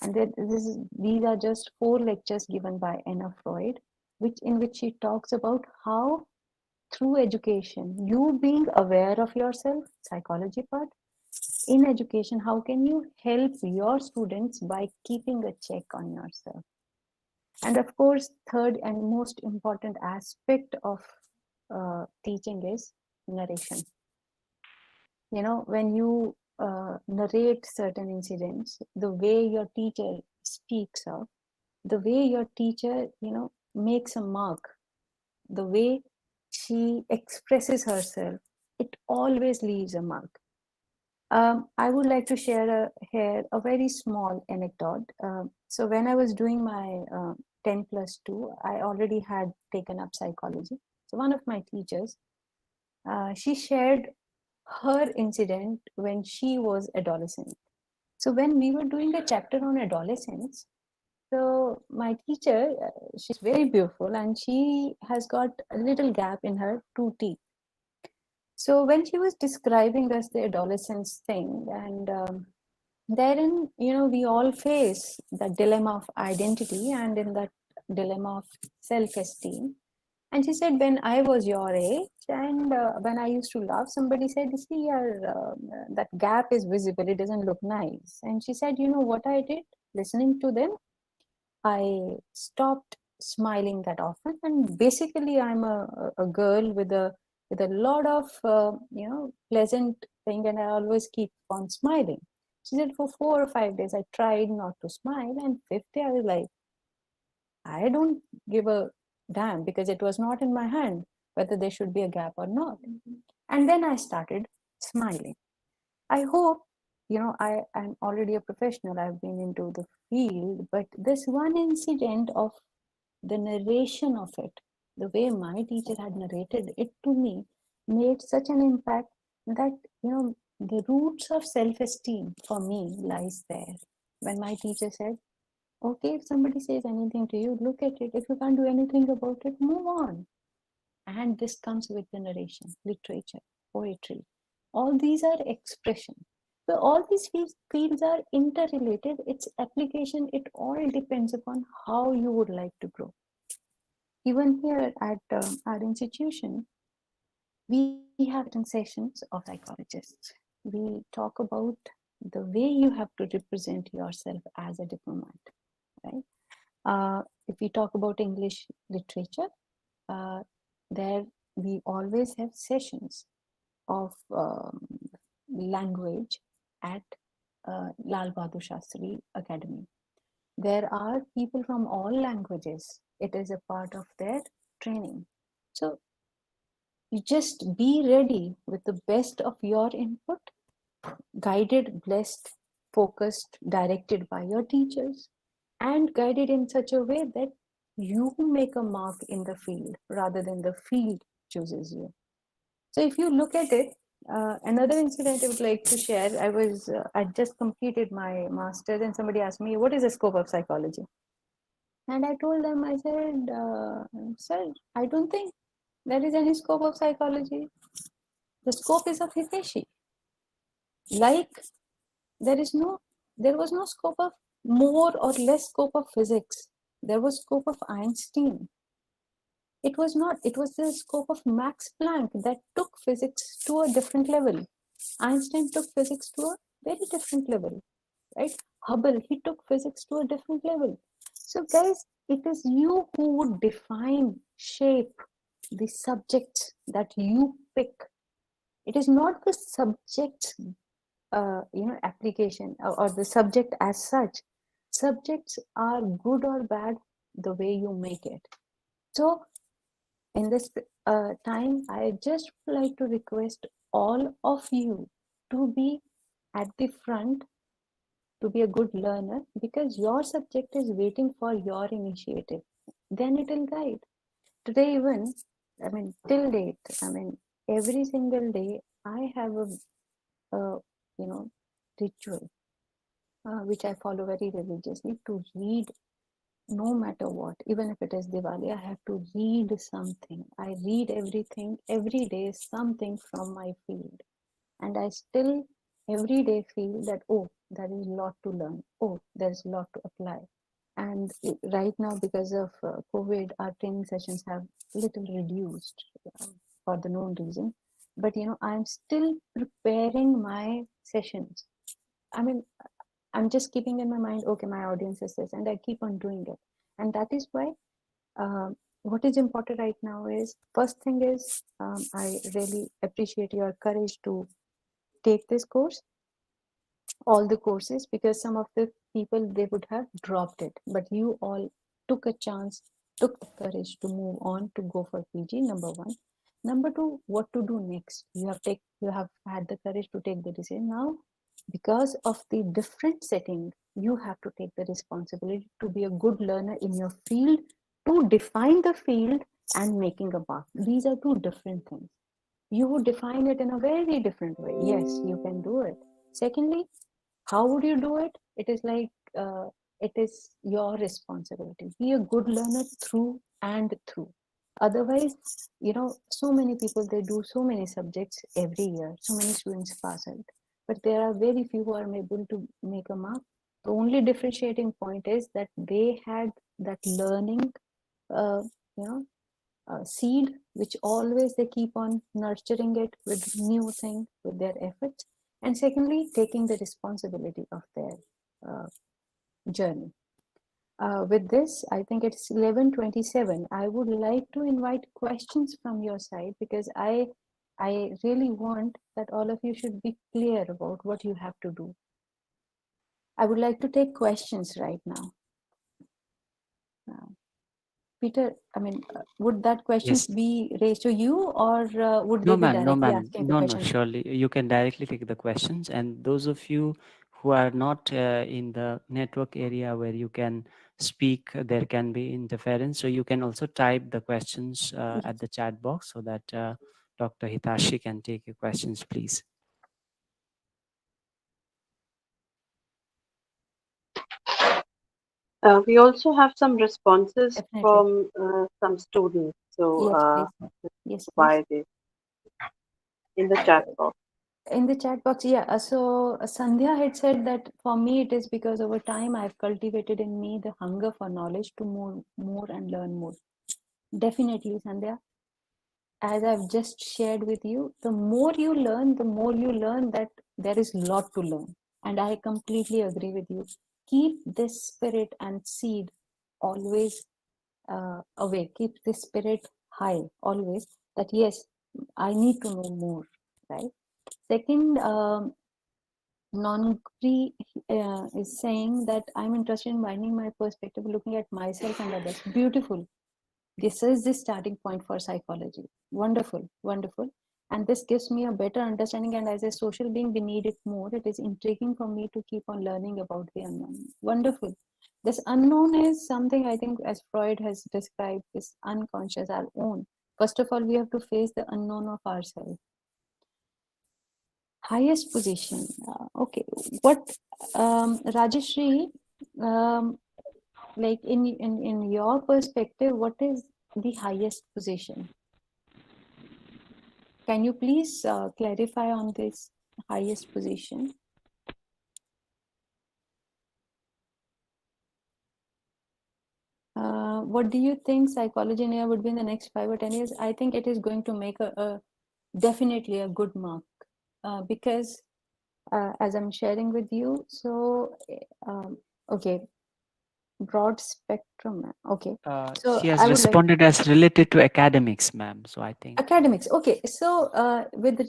And these are just 4 lectures given by Anna Freud, in which she talks about how through education, you being aware of yourself, psychology part, in education, how can you help your students by keeping a check on yourself? And of course, third and most important aspect of teaching is narration. When you narrate certain incidents, the way your teacher speaks of, the way your teacher, makes a mark, the way she expresses herself, it always leaves a mark. I would like to share here a very small anecdote. So when I was doing my 10+2, I already had taken up psychology. So one of my teachers, she shared her incident when she was adolescent. So when we were doing a chapter on adolescence, so my teacher, she's very beautiful, and she has got a little gap in her 2 teeth. So when she was describing us the adolescence thing, and therein, we all face the dilemma of identity, and in that dilemma of self-esteem. And she said, when I was your age, and when I used to love, somebody said, see, that gap is visible, it doesn't look nice. And she said, you know what I did? Listening to them, I stopped smiling that often. And basically, I'm a girl with a lot of pleasant thing, and I always keep on smiling. She said for 4 or 5 days I tried not to smile, and 5th day I was like, I don't give a damn, because it was not in my hand whether there should be a gap or not. And then I started smiling. I hope, I'm already a professional, I've been into the field, but this one incident of the narration of it the way my teacher had narrated it to me made such an impact that, the roots of self-esteem for me lies there. When my teacher said, okay, if somebody says anything to you, look at it. If you can't do anything about it, move on. And this comes with the narration, literature, poetry. All these are expression. So all these fields are interrelated. Its application, it all depends upon how you would like to grow. Even here at our institution, we have certain sessions of psychologists. We talk about the way you have to represent yourself as a diplomat, right? If we talk about English literature, there we always have sessions of language at Lal Bahadur Shastri Academy. There are people from all languages. It is a part of their training. So you just be ready with the best of your input, guided, blessed, focused, directed by your teachers, and guided in such a way that you make a mark in the field rather than the field chooses you. So if you look at it, another incident I would like to share, I just completed my master's and somebody asked me, what is the scope of psychology? And I told them, I said, sir, I don't think there is any scope of psychology. The scope is of Hiteshi. Like there was no scope of more or less scope of physics. There was scope of Einstein. It was the scope of Max Planck that took physics to a different level. Einstein took physics to a very different level, right? Hubble, he took physics to a different level. So guys, it is you who would define, shape the subjects that you pick. It is not the subject, application or the subject as such. Subjects are good or bad the way you make it. So in this time, I just would like to request all of you to be at the front, to be a good learner, because your subject is waiting for your initiative. Then it will guide. Today even, till date, every single day, I have a ritual which I follow very religiously to read no matter what. Even if it is Diwali, I have to read something. I read everything, every day, something from my field. And I still every day feel that, oh, there is a lot to learn. Oh, there's a lot to apply. And right now, because of COVID, our training sessions have little reduced for the known reason. But, I'm still preparing my sessions. I'm just keeping in my mind, okay, my audience is this, and I keep on doing it. And that is why what is important right now is, first thing is, I really appreciate your courage to take this course, all the courses, because some of the people, they would have dropped it, but you all took a chance, took the courage to move on to go for PG, number one. Number two, what to do next? You have had the courage to take the decision. Now, because of the different setting, you have to take the responsibility to be a good learner in your field, to define the field and making a mark. These are two different things. You would define it in a very different way. Yes, you can do it. Secondly, how would you do it? It is like, it is your responsibility. Be a good learner through and through. Otherwise, so many people, they do so many subjects every year. So many students pass out. But there are very few who are able to make a mark. The only differentiating point is that they had that learning, seed, which always they keep on nurturing it with new things, with their efforts. And secondly, taking the responsibility of their journey. With this, I think it's 11:27. I would like to invite questions from your side, because I really want that all of you should be clear about what you have to do. I would like to take questions right now. Peter, would that questions Yes. be raised to you, or would No, they be ma'am. No, directly ma'am. asking the No, questions? surely you can directly take the questions. And those of you who are not in the network area where you can speak, there can be interference. So you can also type the questions at the chat box so that Dr. Hitashi can take your questions, please. We also have some responses Definitely. from some students. So Yes, please. Yes, please. why they in the chat box? In the chat box, yeah. So Sandhya had said that for me it is because over time I've cultivated in me the hunger for knowledge to more and learn more. Definitely, Sandhya. As I've just shared with you, the more you learn that there is a lot to learn. And I completely agree with you. Keep this spirit and seed always away. Keep this spirit high always. That yes, I need to know more, right? Second, non-free is saying that I'm interested in widening my perspective, looking at myself and others. Beautiful. This is the starting point for psychology. Wonderful, wonderful. And this gives me a better understanding. And as a social being, we need it more. It is intriguing for me to keep on learning about the unknown. Wonderful. This unknown is something I think, as Freud has described, is unconscious, our own. First of all, we have to face the unknown of ourselves. Highest position. Okay. What, Rajeshri, like in your perspective, what is the highest position? Can you please clarify on this highest position? What do you think psychology in India would be in the next 5 or 10 years? I think it is going to make definitely a good mark because as I'm sharing with you, so okay, broad spectrum. Okay, so She has I would like responded as related to academics, ma'am. So I think academics. Okay, so with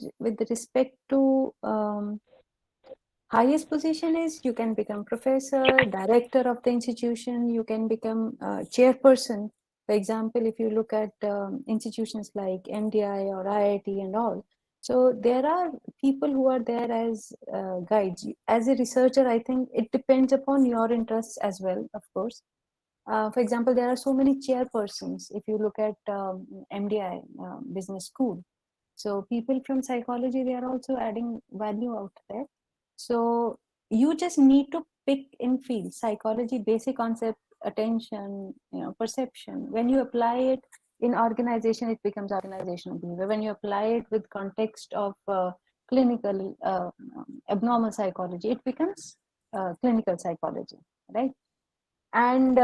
respect to highest position is you can become professor, director of the institution, you can become chairperson. For example, if you look at institutions like MDI or IIT and all, so there are people who are there as guides. As a researcher, I think it depends upon your interests as well, of course. For example, there are so many chairpersons. If you look at MDI, business school, so people from psychology, they are also adding value out there. So you just need to pick in field psychology, basic concept, attention, perception. When you apply it in organization, it becomes organizational behavior. When you apply it with context of clinical abnormal psychology, it becomes clinical psychology, right? And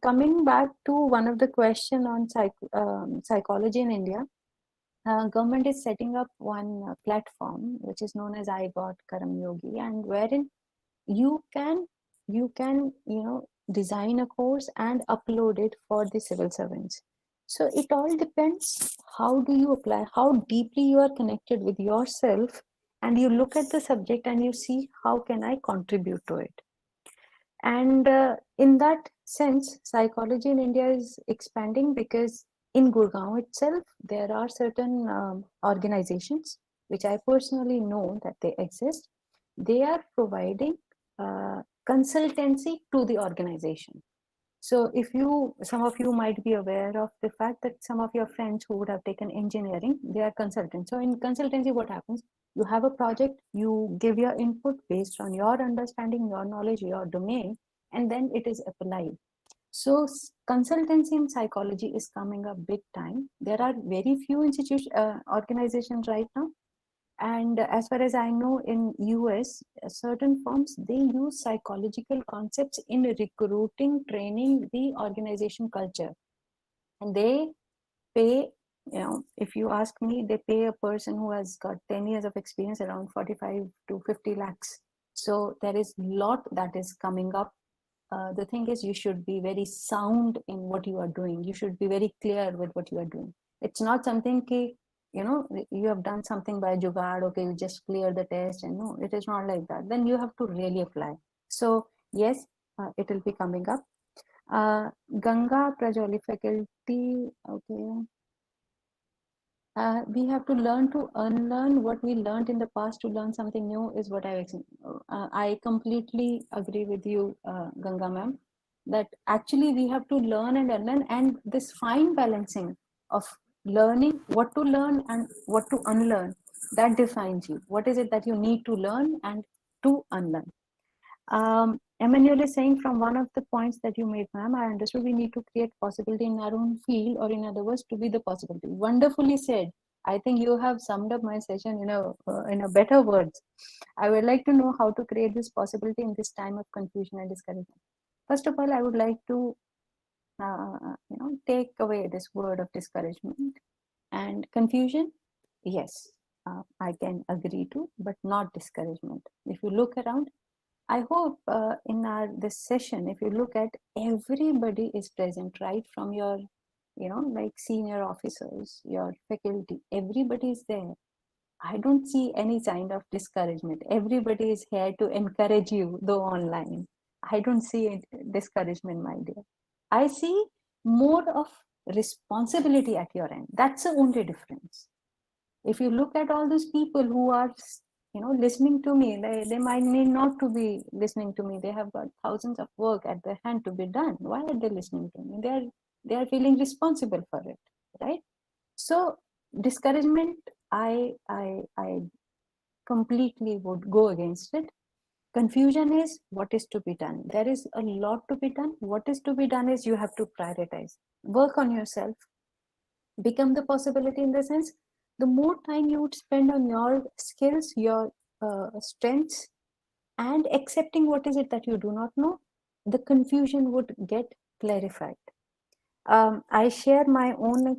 coming back to one of the question on psychology in India, government is setting up one platform which is known as I Got Karam Yogi, and wherein you can design a course and upload it for the civil servants. So it all depends how do you apply, how deeply you are connected with yourself, and you look at the subject and you see how can I contribute to it. And in that sense, psychology in India is expanding because in Gurgaon itself, there are certain organizations which I personally know that they exist. They are providing consultancy to the organization. So if some of you might be aware of the fact that some of your friends who would have taken engineering, they are consultants. So in consultancy, what happens? You have a project, you give your input based on your understanding, your knowledge, your domain, and then it is applied. So consultancy in psychology is coming up big time. There are very few organizations right now. And as far as I know, in US, certain firms, they use psychological concepts in recruiting, training the organization culture. And they pay, if you ask me, they pay a person who has got 10 years of experience around 45 to 50 lakhs. So there is a lot that is coming up. The thing is, you should be very sound in what you are doing. You should be very clear with what you are doing. It's not something you have done something by jugaad, okay, you just clear the test, and no, it is not like that. Then you have to really apply. So yes, it will be coming up. Ganga Prajoli faculty, okay. We have to learn to unlearn what we learned in the past to learn something new is what I completely agree with you, Ganga ma'am. that actually we have to learn and unlearn, and this fine balancing of learning what to learn and what to unlearn, that defines you. What is it that you need to learn and to unlearn? Emmanuel is saying, from one of the points that you made, ma'am, I understood we need to create possibility in our own field, or in other words, to be the possibility. Wonderfully said. I think you have summed up my session in a better words. I would like to know how to create this possibility in this time of confusion and discouragement. First of all, I would like to take away this word of discouragement and confusion. Yes, I can agree to, but not discouragement. If you look around, I hope in this session, if you look at, everybody is present, right from your, like senior officers, your faculty, everybody is there. I don't see any sign of discouragement. Everybody is here to encourage you, though online. I don't see discouragement, my dear. I see more of responsibility at your end. That's the only difference. If you look at all those people who are listening to me, they might need not to be listening to me. They have got thousands of work at their hand to be done. Why are they listening to me? They are feeling responsible for it, right? So discouragement, I completely would go against it. Confusion is what is to be done. There is a lot to be done. What is to be done is you have to prioritize, work on yourself, become the possibility, in the sense, the more time you would spend on your skills, your strengths, and accepting what is it that you do not know, the confusion would get clarified. I share my own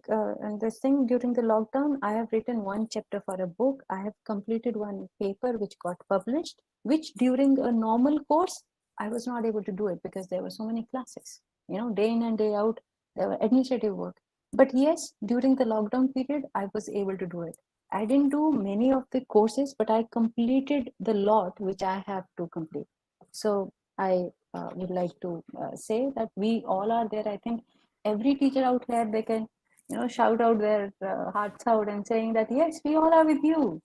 this thing. During the lockdown, I have written one chapter for a book. I have completed one paper which got published, which during a normal course, I was not able to do it because there were so many classes, day in and day out, there were administrative work. But yes, during the lockdown period, I was able to do it. I didn't do many of the courses, but I completed the lot which I have to complete. So I would like to say that we all are there. I think every teacher out there, they can shout out their hearts out and saying that yes, we all are with you,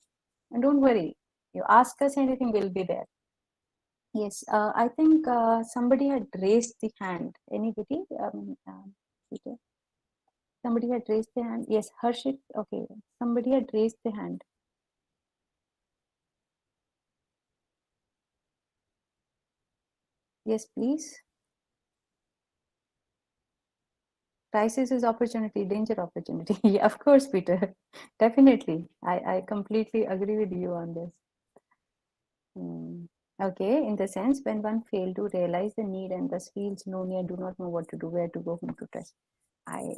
and don't worry, you ask us anything, we'll be there. Yes, I think somebody had raised the hand. Anybody? Peter? Somebody had raised the hand. Yes, Harshit. Okay, somebody had raised the hand. Yes, please. Crisis is opportunity, danger opportunity. Yeah, of course, Peter. Definitely. I completely agree with you on this. Okay, in the sense, when one fails to realize the need and thus feels lonely and do not know what to do, where to go, whom to trust. I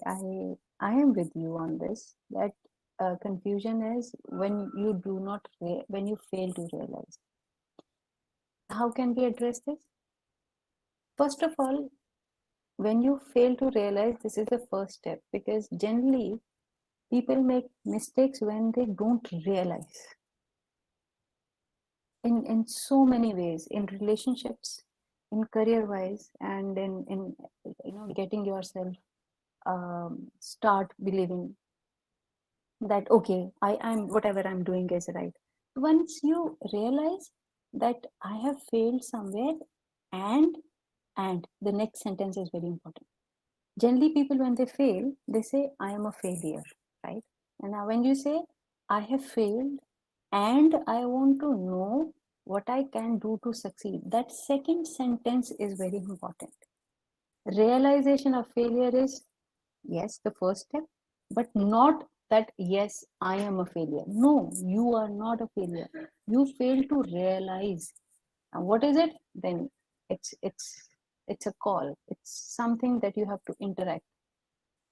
am with you on this, that confusion is when you do not, when you fail to realize. How can we address this? First of all, when you fail to realize, this is the first step, because generally people make mistakes when they don't realize. In so many ways, in relationships, in career wise, and in getting yourself start believing that okay, I'm whatever I'm doing is right. Once you realize that I have failed somewhere, and the next sentence is very important. Generally people, when they fail, they say I am a failure, right? And now when you say I have failed and I want to know what I can do to succeed, that second sentence is very important. Realization of failure is, yes, the first step, but not that yes, I am a failure. No, you are not a failure. You fail to realize. And what is it? Then it's a call. It's something that you have to interact.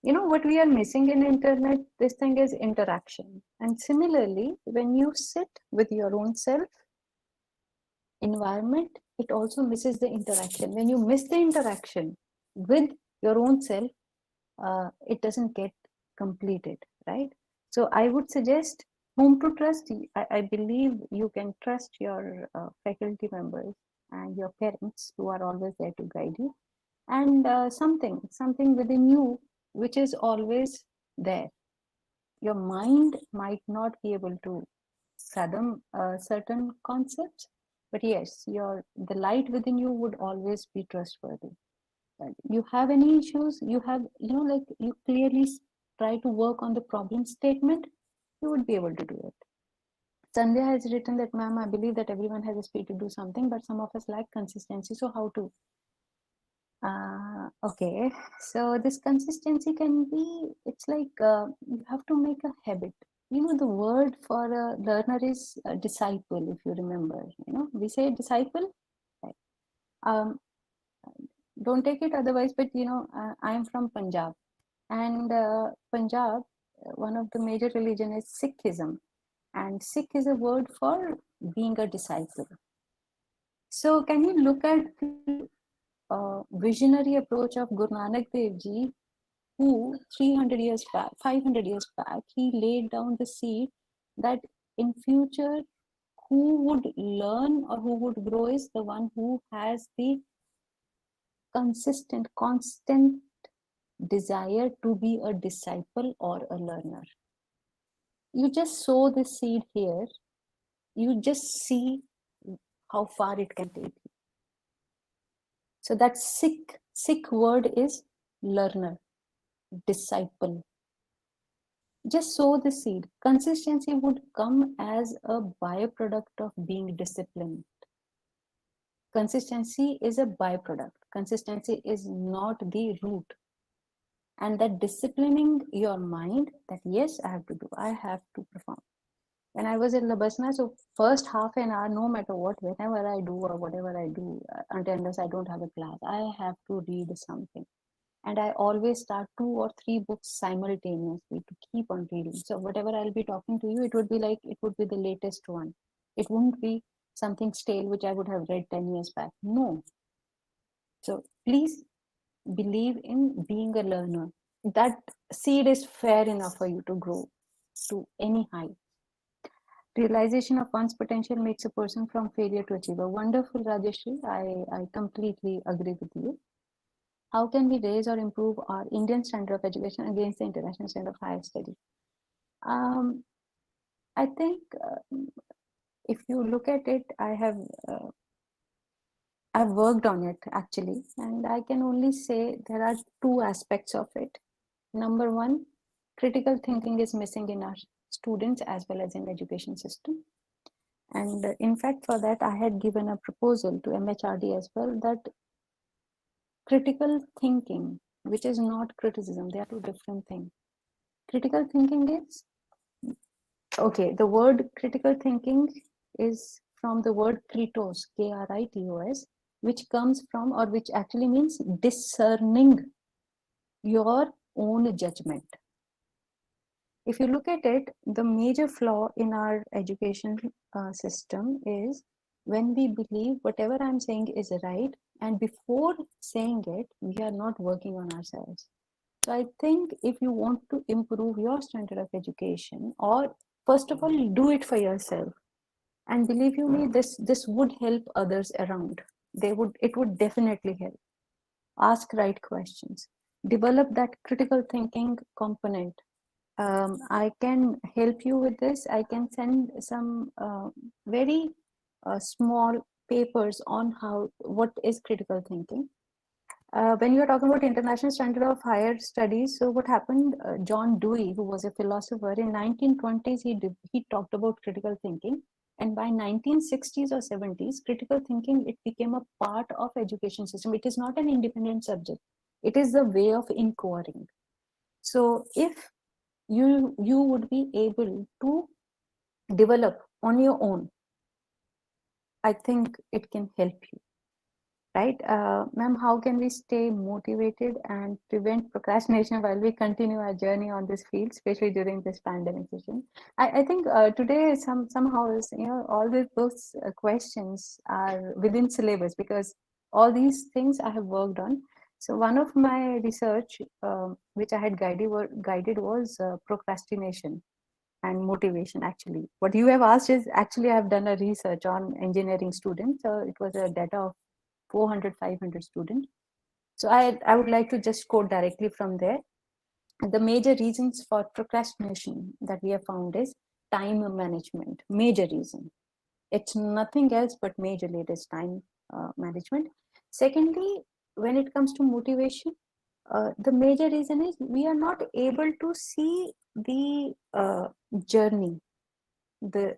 What we are missing in internet, this thing is interaction. And similarly, when you sit with your own self environment, it also misses the interaction. When you miss the interaction with your own self, it doesn't get completed, right? So I would suggest whom to trust. I believe you can trust your faculty members and your parents, who are always there to guide you, and something within you which is always there. Your mind might not be able to fathom certain concepts, but yes, the light within you would always be trustworthy. You have any issues, you have, like you clearly try to work on the problem statement, you would be able to do it. Sandhya has written that, ma'am, I believe that everyone has a speed to do something, but some of us lack consistency. So how to? Okay, so this consistency can be, it's like you have to make a habit. The word for a learner is a disciple, if you remember. We say disciple. Right. Don't take it otherwise, but I am from Punjab, and Punjab, one of the major religion is Sikhism, and Sikh is a word for being a disciple. So can you look at the visionary approach of Guru Nanak Dev Ji, who 300 years back, 500 years back, he laid down the seed that in future who would learn or who would grow is the one who has the constant desire to be a disciple or a learner. You just sow the seed here, you just see how far it can take you. So that Sikh word is learner, disciple. Just sow the seed. Consistency would come as a byproduct of being disciplined. Consistency is a byproduct. Consistency is not the root. And that disciplining your mind that yes, I have to perform. When I was in Labasna, so first half an hour, no matter what, whenever I do or whatever I do, unless I don't have a class, I have to read something. And I always start 2 or 3 books simultaneously to keep on reading. So whatever I'll be talking to you, it would be the latest one. It wouldn't be something stale which I would have read 10 years back. No. So please believe in being a learner. That seed is fair enough for you to grow to any height. Realization of one's potential makes a person from failure to achiever. Wonderful, Rajeshri. I completely agree with you. How can we raise or improve our Indian standard of education against the international standard of higher study? I think if you look at it, I've worked on it actually, and I can only say there are 2 aspects of it. Number 1, critical thinking is missing in our students as well as in education system. And in fact, for that, I had given a proposal to MHRD as well, that critical thinking, which is not criticism, they are 2 different things. Critical thinking is, okay, the word critical thinking is from the word kritos, Kritos, which comes from, or which actually means discerning your own judgment. If you look at it, the major flaw in our education system is when we believe whatever I'm saying is right, and before saying it, we are not working on ourselves. So I think if you want to improve your standard of education, or first of all, do it for yourself. And believe you me, this would help others around. It would definitely help. Ask right questions. Develop that critical thinking component. I can help you with this. I can send some very small papers on what is critical thinking. When you are talking about international standard of higher studies, so what happened, John Dewey, who was a philosopher in 1920s, he talked about critical thinking. And by 1960s or 70s, critical thinking, it became a part of education system. It is not an independent subject. It is the way of inquiring. So if you would be able to develop on your own, I think it can help you, right? Ma'am, how can we stay motivated and prevent procrastination while we continue our journey on this field, especially during this pandemic session? I think today somehow all those questions are within syllabus, because all these things I have worked on. So one of my research which I had guided was procrastination and motivation. Actually, what you have asked is, actually I have done a research on engineering students. So it was a data of 400, 500 students. So I would like to just quote directly from there. The major reasons for procrastination that we have found is time management. Major reason. It's nothing else but majorly it is time management. Secondly, when it comes to motivation, the major reason is we are not able to see the journey, the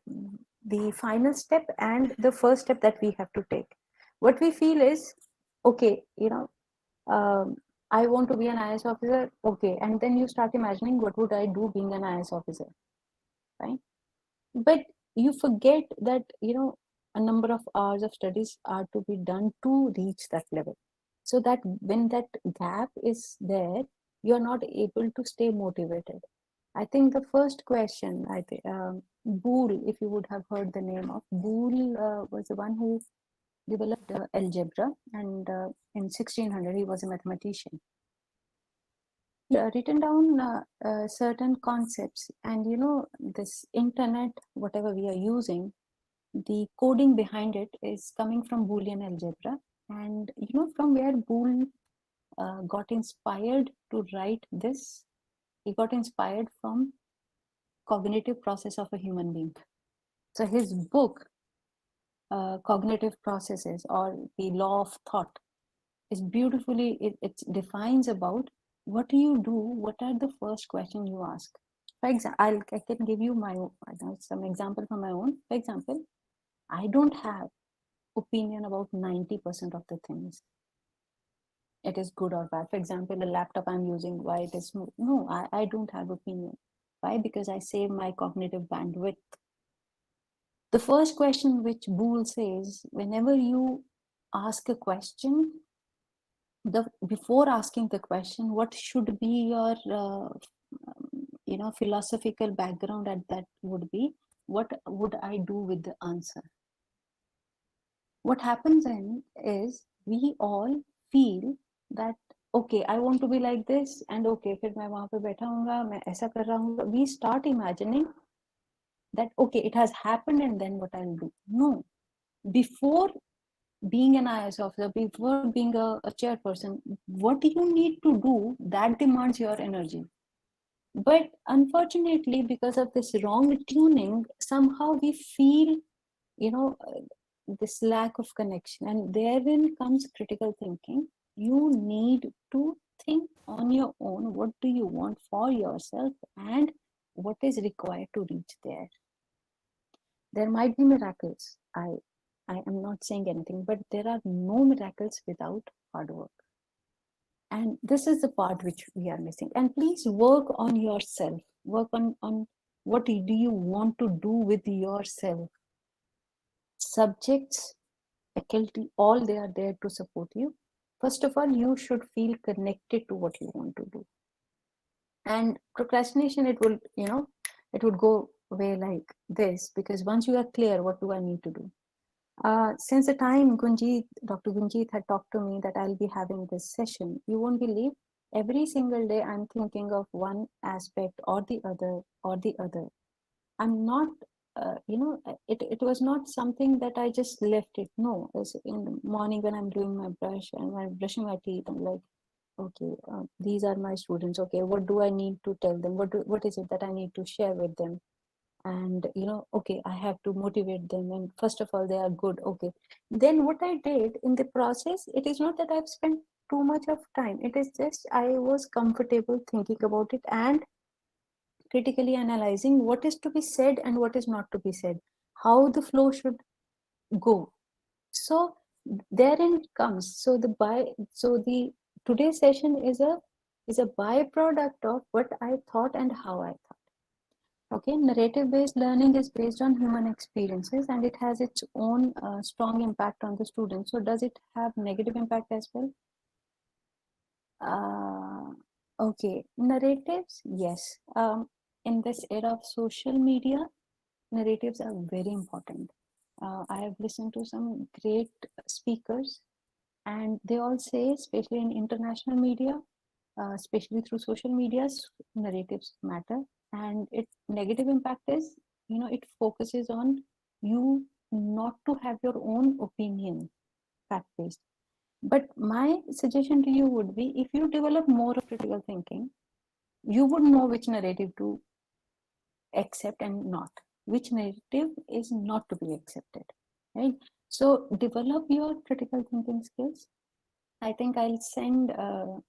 final step and the first step that we have to take. What we feel is, okay, I want to be an IS officer, okay, and then you start imagining what would I do being an IS officer, right? But you forget that a number of hours of studies are to be done to reach that level, so that when that gap is there, you're not able to stay motivated. I think the first question, I think Boole, if you would have heard the name of Boole, was the one who developed algebra, and in 1600 he was a mathematician. Written down certain concepts, and this internet, whatever we are using, the coding behind it is coming from Boolean algebra. And from where Boole got inspired to write this, he got inspired from cognitive process of a human being. So his book, Cognitive Processes or the Law of Thought, is beautifully, it defines about what do you do, what are the first questions you ask. For example, I can give you some example from my own. For example, I don't have opinion about 90% of the things. It is good or bad. For example, the laptop I'm using, why it is smooth. No, I don't have opinion. Why? Because I save my cognitive bandwidth. The first question which Boole says, whenever you ask a question, before asking the question, what should be your philosophical background at that would be, what would I do with the answer? What happens then is we all feel that okay, I want to be like this, and okay, फिर मैं वहाँ पे बैठा हूँगा, मैं ऐसा कर रहा हूँ. We start imagining that okay, it has happened, and then what I'll do. No, before being an IS officer, before being a chairperson, what do you need to do that demands your energy. But unfortunately, because of this wrong tuning, somehow we feel, this lack of connection. And therein comes critical thinking. You need to think on your own, what do you want for yourself and what is required to reach there. There might be miracles. I am not saying anything, but there are no miracles without hard work. And this is the part which we are missing. And please work on yourself. Work on what do you want to do with yourself. Subjects, faculty, all they are there to support you. First of all, you should feel connected to what you want to do. And procrastination, it would go away like this, because once you are clear, what do I need to do? Since the time Dr. Gunjit had talked to me that I'll be having this session, you won't believe, every single day I'm thinking of one aspect or the other. I'm not, it was not something that I just left it. No, it's in the morning when I'm doing my brush and I'm brushing my teeth, I'm like, okay, these are my students. Okay, what do I need to tell them? What is it that I need to share with them? And okay, I have to motivate them, and first of all, they are good. Okay, then what I did in the process, it is not that I've spent too much of time, it is just I was comfortable thinking about it and critically analyzing what is to be said and what is not to be said, how the flow should go. So therein comes, so the today's session is a byproduct of what I thought and how I thought. Okay, narrative-based learning is based on human experiences, and it has its own strong impact on the student. So does it have negative impact as well? Okay, narratives, yes. In this era of social media, narratives are very important. I have listened to some great speakers, and they all say, especially in international media, especially through social medias, narratives matter. And its negative impact is, it focuses on you not to have your own opinion, fact-based. But my suggestion to you would be, if you develop more of critical thinking, you would know which narrative to accept and not, which narrative is not to be accepted, right? So develop your critical thinking skills, I think I'll send, Dr.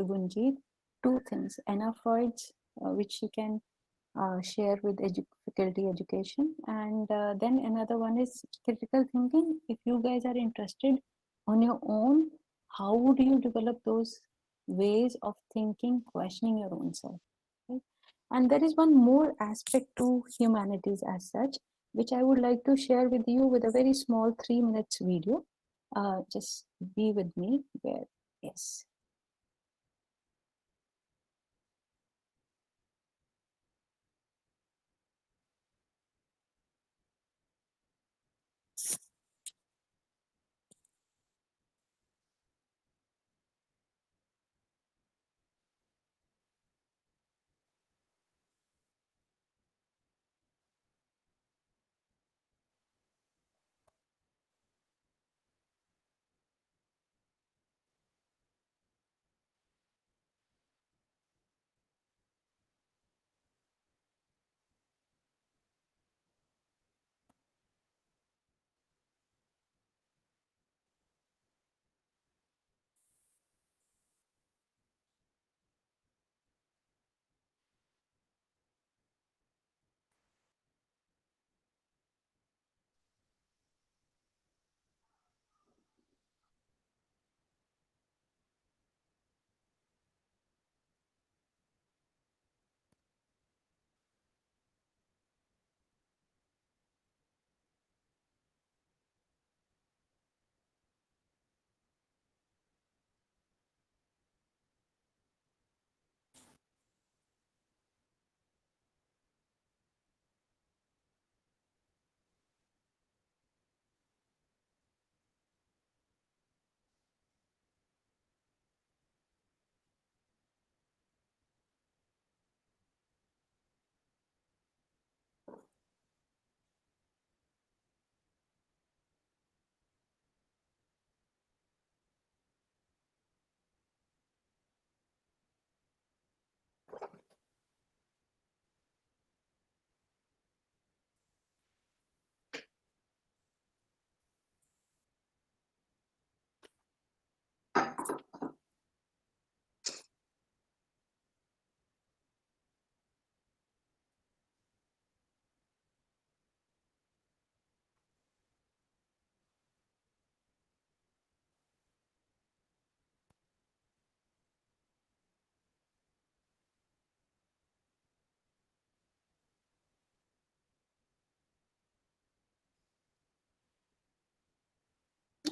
Gunjit, two things: Anaphoids, which you can share with faculty education, and then another one is critical thinking. If you guys are interested on your own, how would you develop those ways of thinking, questioning your own self? Right? And there is one more aspect to humanities as such, which I would like to share with you with a very small 3 minutes video. Just be with me where, yes.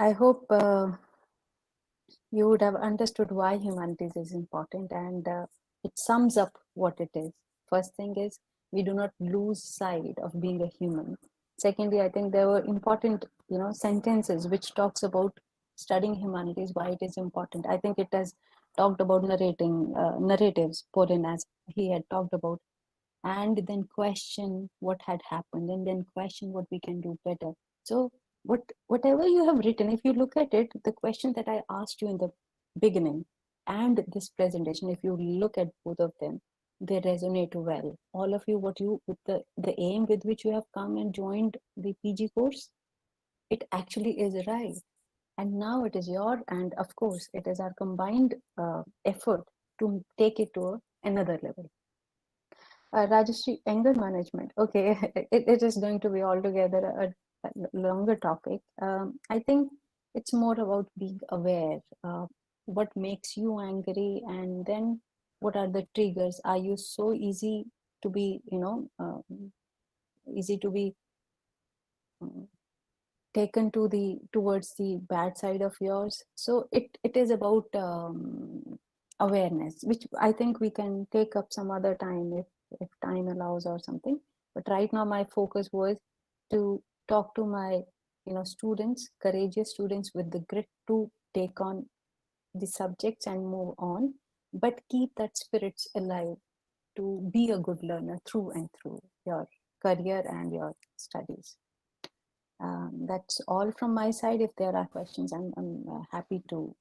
I hope you would have understood why humanities is important, and it sums up what it is. First thing is, we do not lose sight of being a human. Secondly, I think there were important sentences which talks about studying humanities, why it is important. I think it has talked about narrating narratives, Pauline, as he had talked about, and then question what had happened, and then question what we can do better. So whatever you have written, if you look at it, the question that I asked you in the beginning and this presentation, if you look at both of them, they resonate well. All of you, what you, with the aim with which you have come and joined the PG course, it actually is right. And now it is your, and of course it is our combined effort to take it to another level. Rajashri, anger management. Okay, it is going to be altogether a longer topic. I think it's more about being aware. What makes you angry, and then what are the triggers? Are you so easy to be, easy to be taken to the towards the bad side of yours? So it is about awareness, which I think we can take up some other time if time allows or something. But right now my focus was to talk to my students, courageous students with the grit to take on the subjects and move on, but keep that spirits alive to be a good learner through and through your career and your studies. That's all from my side. If there are questions, I'm happy to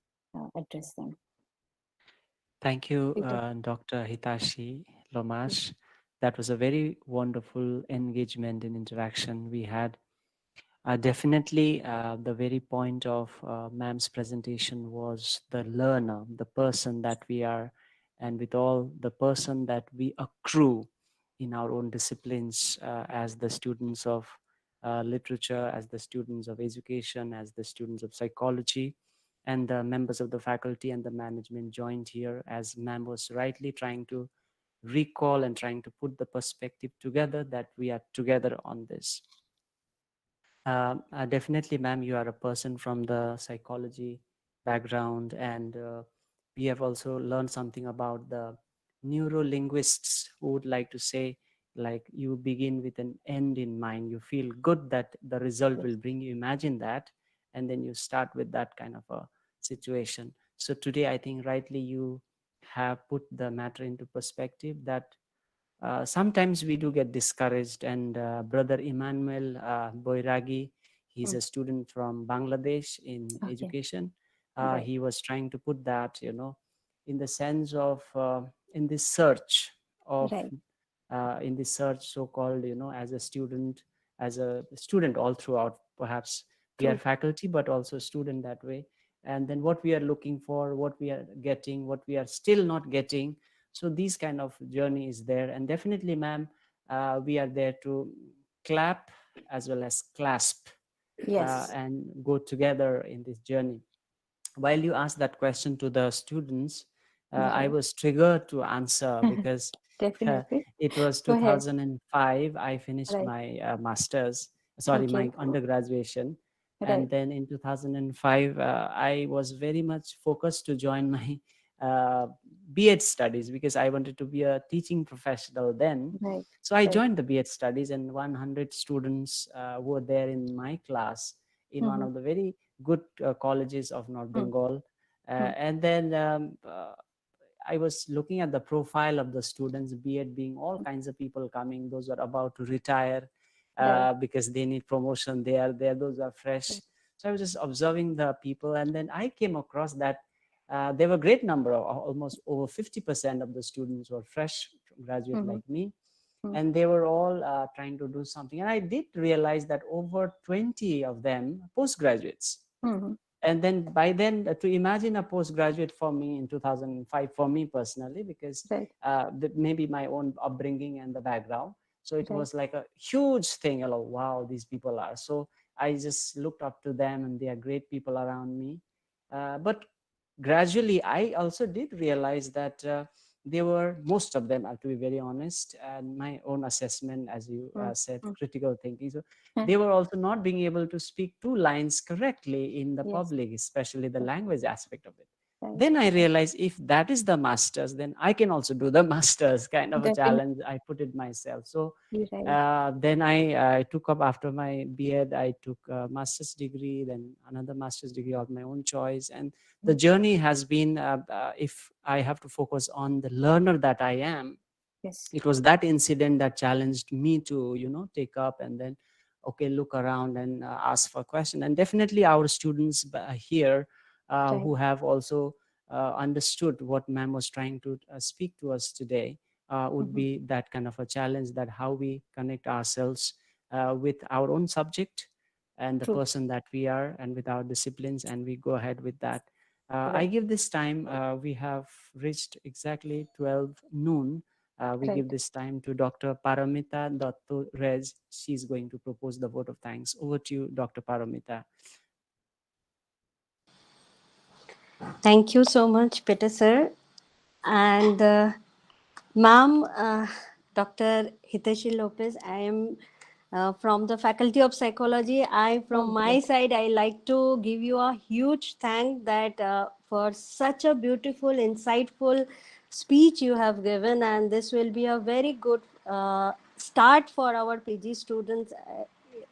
address them. Thank you, Peter. Dr. Hitashi Lomash. That was a very wonderful engagement and interaction we had. Definitely, the very point of ma'am's presentation was the learner, the person that we are, and with all the person that we accrue in our own disciplines as the students of literature, as the students of education, as the students of psychology, and the members of the faculty and the management joined here, as ma'am was rightly trying to recall and trying to put the perspective together that we are together on this. Definitely, ma'am, you are a person from the psychology background, and we have also learned something about the neurolinguists who would like to say, like, you begin with an end in mind. You feel good that the result will bring you. Imagine that, and then you start with that kind of a situation. So today, I think rightly you have put the matter into perspective that sometimes we do get discouraged, and brother Emmanuel Boiragi, he's a student from Bangladesh in Okay. education. Right. He was trying to put that, in the sense of in this search of Right. in this search, so-called, as a student all throughout. Perhaps we are True. faculty, but also student that way. And then what we are looking for, what we are getting, what we are still not getting. So these kind of journey is there, and definitely, ma'am, we are there to clap as well as clasp Yes. and go together in this journey. While you asked that question to the students, I Right. was triggered to answer because Definitely. it was Go ahead. 2005. I finished Right. my master's, sorry, Okay. my undergraduation. Right. And then in 2005, I was very much focused to join my B.Ed studies because I wanted to be a teaching professional then. Right. So I Right. joined the B.Ed studies, and 100 students were there in my class in one Mm-hmm. of the very good colleges of North Mm-hmm. Bengal. And then I was looking at the profile of the students, be it being all kinds of people coming, those who are about to retire Right. because they need promotion. They are there, those are fresh. So I was just observing the people, and then I came across that there were a great number of almost over 50% of the students were fresh graduate Mm-hmm. like me, Mm. and they were all trying to do something. And I did realize that over 20 of them postgraduates. Mm-hmm. And then by then, to imagine a postgraduate for me in 2005, for me personally, because Right. maybe my own upbringing and the background, so it Right. was like a huge thing. Wow, these people are. So I just looked up to them, and they are great people around me. But gradually, I also did realize that they were, most of them, to be very honest, and my own assessment, as you said, Mm-hmm. critical thinking. So they were also not being able to speak two lines correctly in the Yes. public, especially the language aspect of it. Right. Then I realized, if that is the masters, then I can also do the masters, kind of a Definitely. challenge I put it myself. So Right. then I took up, after my B.Ed, I took a master's degree, then another master's degree of my own choice. And the journey has been, if I have to focus on the learner that I am, Yes. it was that incident that challenged me to, take up and then, okay, look around and ask for a question. And definitely our students here Right. who have also understood what ma'am was trying to speak to us today would Mm-hmm. be that kind of a challenge, that how we connect ourselves with our own subject and the True. person that we are, and with our disciplines, and we go ahead with that. I Right. give this time, we have reached exactly 12 noon. We Right. give this time to Dr. Paramita Datto Rez. She's going to propose the vote of thanks. Over to you, Dr. Paramita. Thank you so much, Peter sir. And ma'am, Dr. Hiteshi Lopez, I am from the Faculty of Psychology. From my side, I like to give you a huge thank that for such a beautiful, insightful speech you have given, and this will be a very good start for our PG students,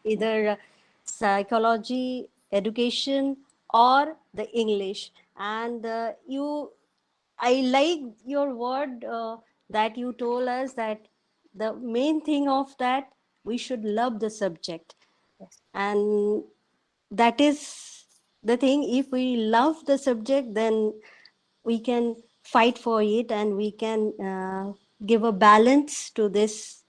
either psychology, education, or the English. And I like your word that you told us that the main thing of that we should love the subject, Yes. and that is the thing. If we love the subject, then we can fight for it, and we can give a balance to this,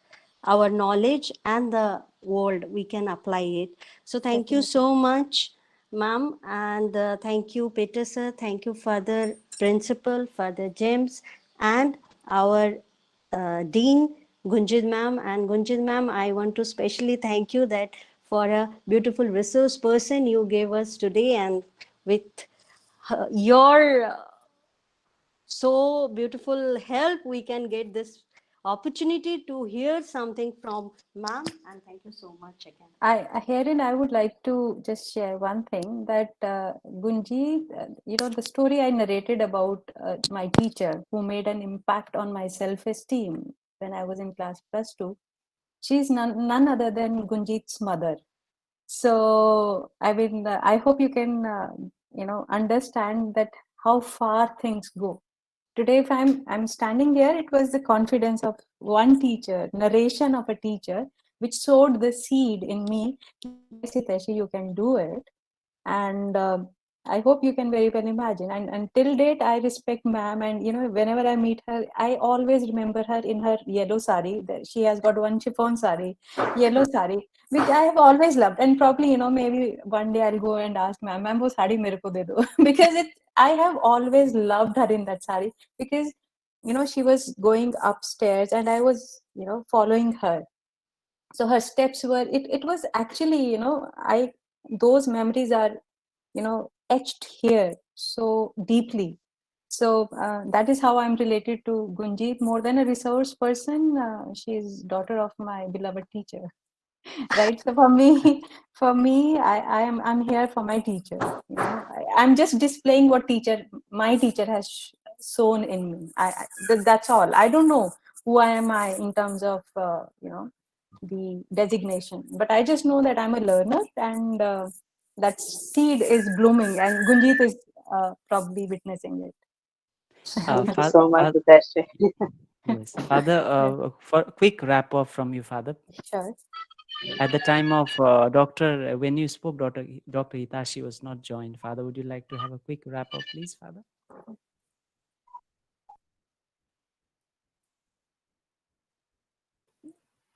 our knowledge and the world we can apply it. So thank you so much, ma'am, and thank you, Peter sir. Thank you, Father Principal, Father James, and our Dean Gunjit ma'am. And Gunjit ma'am, I want to specially thank you that for a beautiful resource person you gave us today, and with your so beautiful help, we can get this opportunity to hear something from ma'am. And thank you so much again. Herein, I would like to just share one thing that Gunji, the story I narrated about my teacher who made an impact on my self-esteem when I was in class +2. She's none other than Gunjit's mother. So, I mean, I hope you can, understand that how far things go. Today, if I'm standing here, it was the confidence of one teacher, narration of a teacher, which sowed the seed in me. Yes, Hiteshi, you can do it. And I hope you can very well imagine. And until date, I respect ma'am. And, whenever I meet her, I always remember her in her yellow sari. She has got one chiffon sari, yellow sari, which I have always loved. And probably, maybe one day I'll go and ask ma'am, wo sari mere ko de do. Because I have always loved her in that sari. Because, she was going upstairs and I was, following her. So her steps were, it was actually, those memories are, etched here so deeply. So that is how I'm related to Gunjit. More than a resource person, she is daughter of my beloved teacher. Right. So for me, I'm here for my teacher. I'm just displaying what my teacher has sown in me. That's all. I don't know who I am in terms of the designation, but I just know that I'm a learner, and that seed is blooming, and Gunjit is probably witnessing it. Thank you Father, so much, Hiteshi. yes, Father, for a quick wrap up from you, Father. Sure. At the time of when you spoke, Dr. Hitashi was not joined. Father, would you like to have a quick wrap up, please, Father?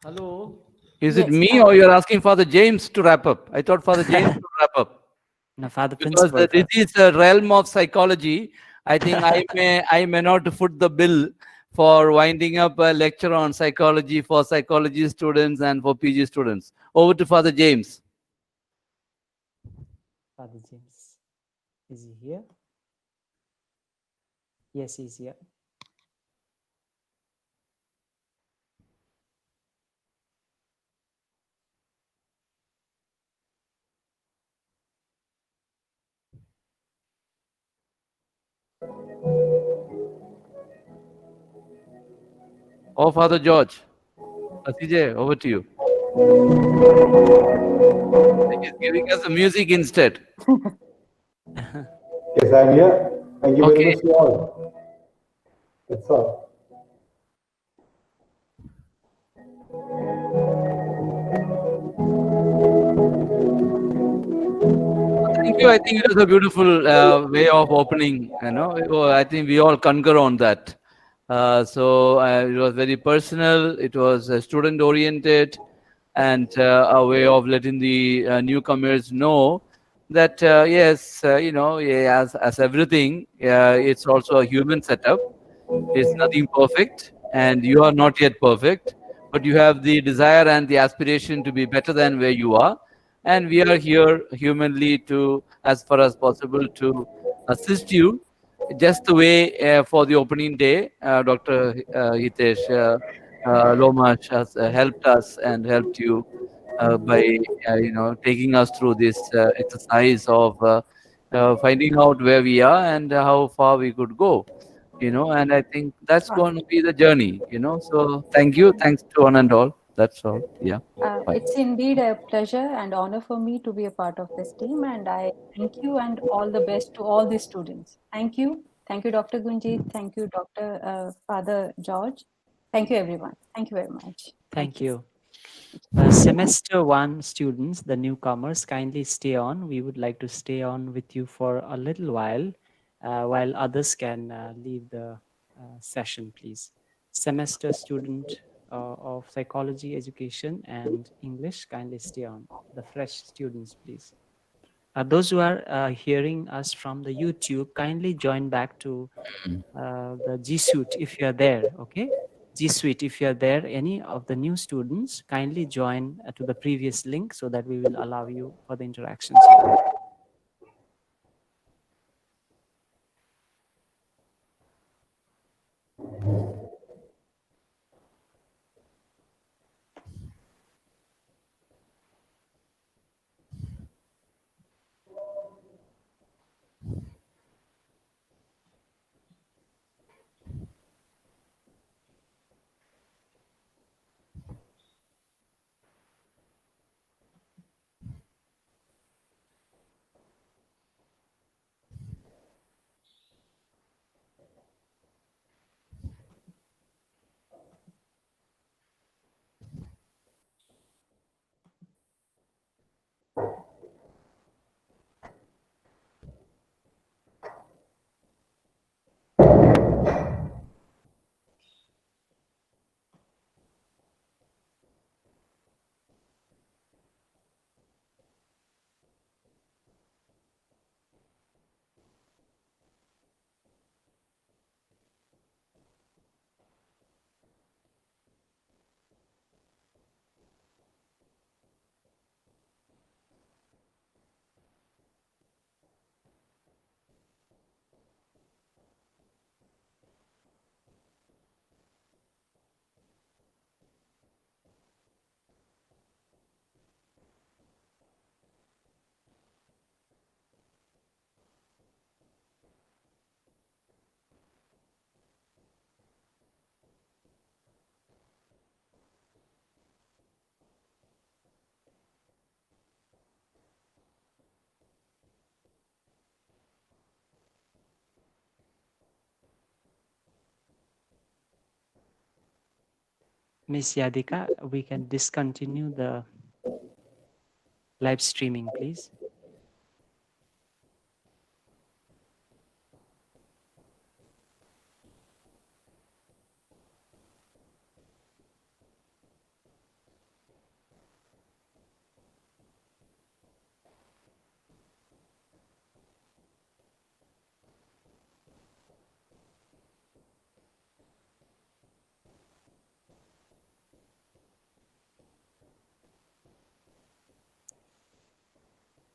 Hello. Is it Yes. me or you're asking Father James to wrap up? I thought Father James would wrap up. No, Father Because Principal. this is a realm of psychology. I think I may not foot the bill for winding up a lecture on psychology for psychology students and for PG students. Over to Father James. Father James. Is he here? Yes, he's here. Oh, Father George. CJ, over to you. He's giving us the music instead. Yes, I'm here. Thank you very Okay. much to all. That's all. Thank you. I think it was a beautiful way of opening. I think we all concur on that. So it was very personal. It was student oriented, and a way of letting the newcomers know that yes, as everything, it's also a human setup. It's nothing perfect, and you are not yet perfect, but you have the desire and the aspiration to be better than where you are. And we are here humanly to, as far as possible, to assist you just the way for the opening day, Dr. Hitesh Lomash has helped us and helped you by taking us through this exercise of finding out where we are and how far we could go. And I think that's going to be the journey. So thanks to one and all. That's all. Yeah. Bye. It's indeed a pleasure and honor for me to be a part of this team, and I thank you and all the best to all the students. Thank you. Thank you, Dr. Gunjit. Thank you, Dr. Father George. Thank you, everyone. Thank you very much. Thank you. Semester 1 students, the newcomers, kindly stay on. We would like to stay on with you for a little while others can leave the session, please. Semester student of psychology, education, and English, kindly stay on. The fresh students, please. Those who are hearing us from the YouTube, kindly join back to the G Suite if you are there, okay? G Suite, if you are there, any of the new students, kindly join to the previous link so that we will allow you for the interactions here. Miss Yadika, we can discontinue the live streaming, please.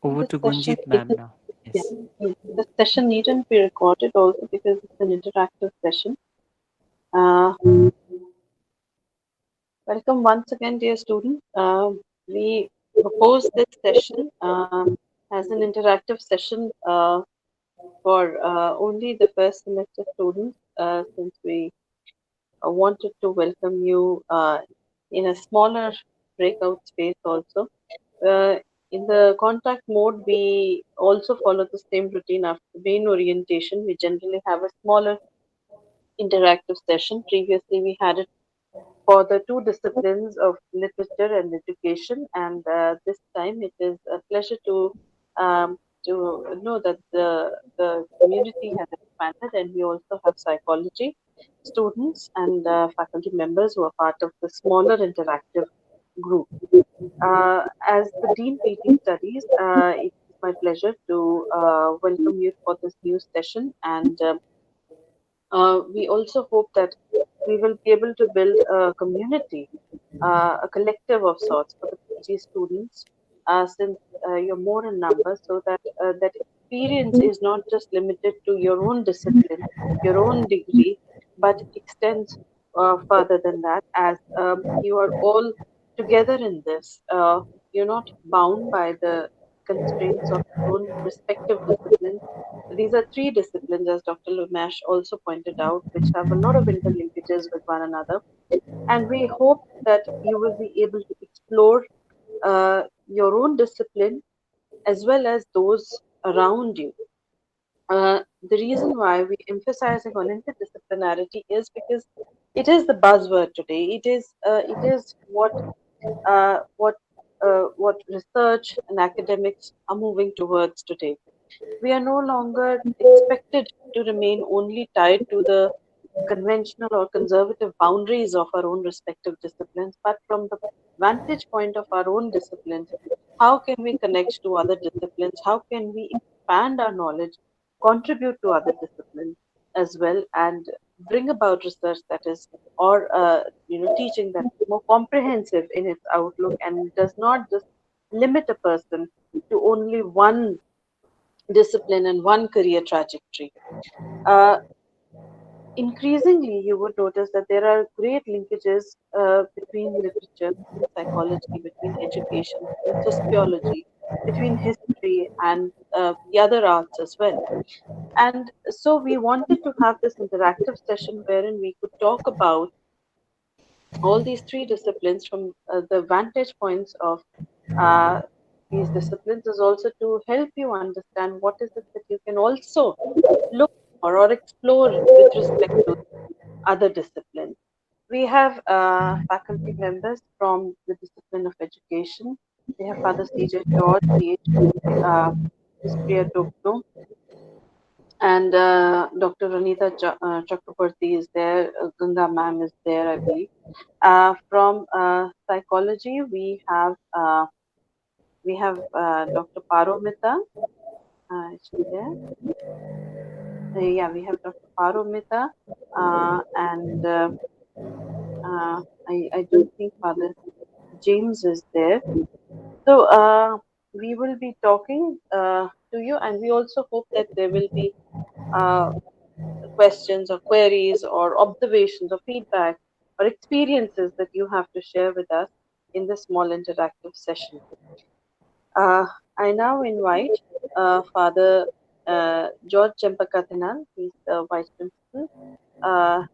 Over This to session Gunjit ma'am needn't, now. yeah, Yes. the session needn't be recorded also because it's an interactive session. Welcome once again, dear students. We propose this session as an interactive session for only the first semester students since we wanted to welcome you in a smaller breakout space also. Uh, in the contact mode, we also follow the same routine after the main orientation. We generally have a smaller interactive session. Previously, we had it for the two disciplines of literature and education, and this time it is a pleasure to know that the community has expanded, and we also have psychology students and faculty members who are part of the smaller interactive group. As the Dean PT Studies, it is my pleasure to welcome you for this new session, and we also hope that we will be able to build a community, a collective of sorts for the PG students, since you're more in number, so that that experience is not just limited to your own discipline, your own degree, but extends further than that. As you are all together in this, you're not bound by the constraints of your own respective disciplines. These are three disciplines, as Dr. Lumash also pointed out, which have a lot of interlinkages with one another. And we hope that you will be able to explore your own discipline as well as those around you. The reason why we're emphasizing on interdisciplinarity is because it is the buzzword today. It is what research and academics are moving towards today. We are no longer expected to remain only tied to the conventional or conservative boundaries of our own respective disciplines, but from the vantage point of our own disciplines, how can we connect to other disciplines? How can we expand our knowledge, contribute to other disciplines as well, and bring about research that is, or teaching that is more comprehensive in its outlook and does not just limit a person to only one discipline and one career trajectory. Uh, Increasingly, you would notice that there are great linkages between literature, between psychology, between education, between sociology, between history and the other arts as well. And so we wanted to have this interactive session wherein we could talk about all these three disciplines from the vantage points of uh, these disciplines, is also to help you understand what is it that you can also look for or explore with respect to other disciplines. We have faculty members from the discipline of education. We have Father C.J. George, PhD, Ms. Priya Tokno, and Dr. Ranita Chakraborty is there. Ganga ma'am is there, I believe. From psychology, we have Dr. Paromita. Is she there? Yeah, we have Dr. Paromita, and I don't think Father James is there. So we will be talking to you, and we also hope that there will be uh, questions or queries or observations or feedback or experiences that you have to share with us in this small interactive session. I now invite Father George Chempakathanan. He's the Vice Principal.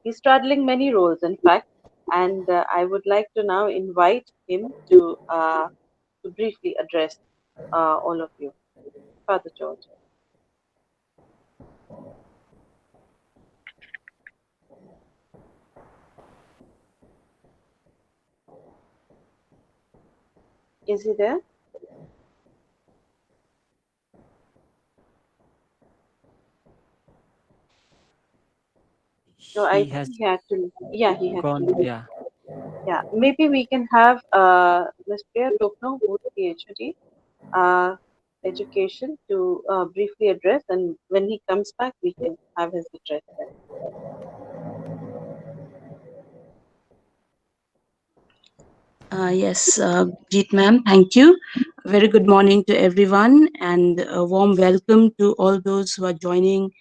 He's straddling many roles, in fact, and I would like to now invite him to briefly address all of you. Father George. Is he there? No, I He think has he had to. Yeah, he had to gone. leave. Yeah. Yeah, maybe we can have Ms. Priya Tokno, who's PhD, education, to briefly address, and when he comes back, we can have his address then. Yes, Jeet ma'am, thank you. Very good morning to everyone, and a warm welcome to all those who are joining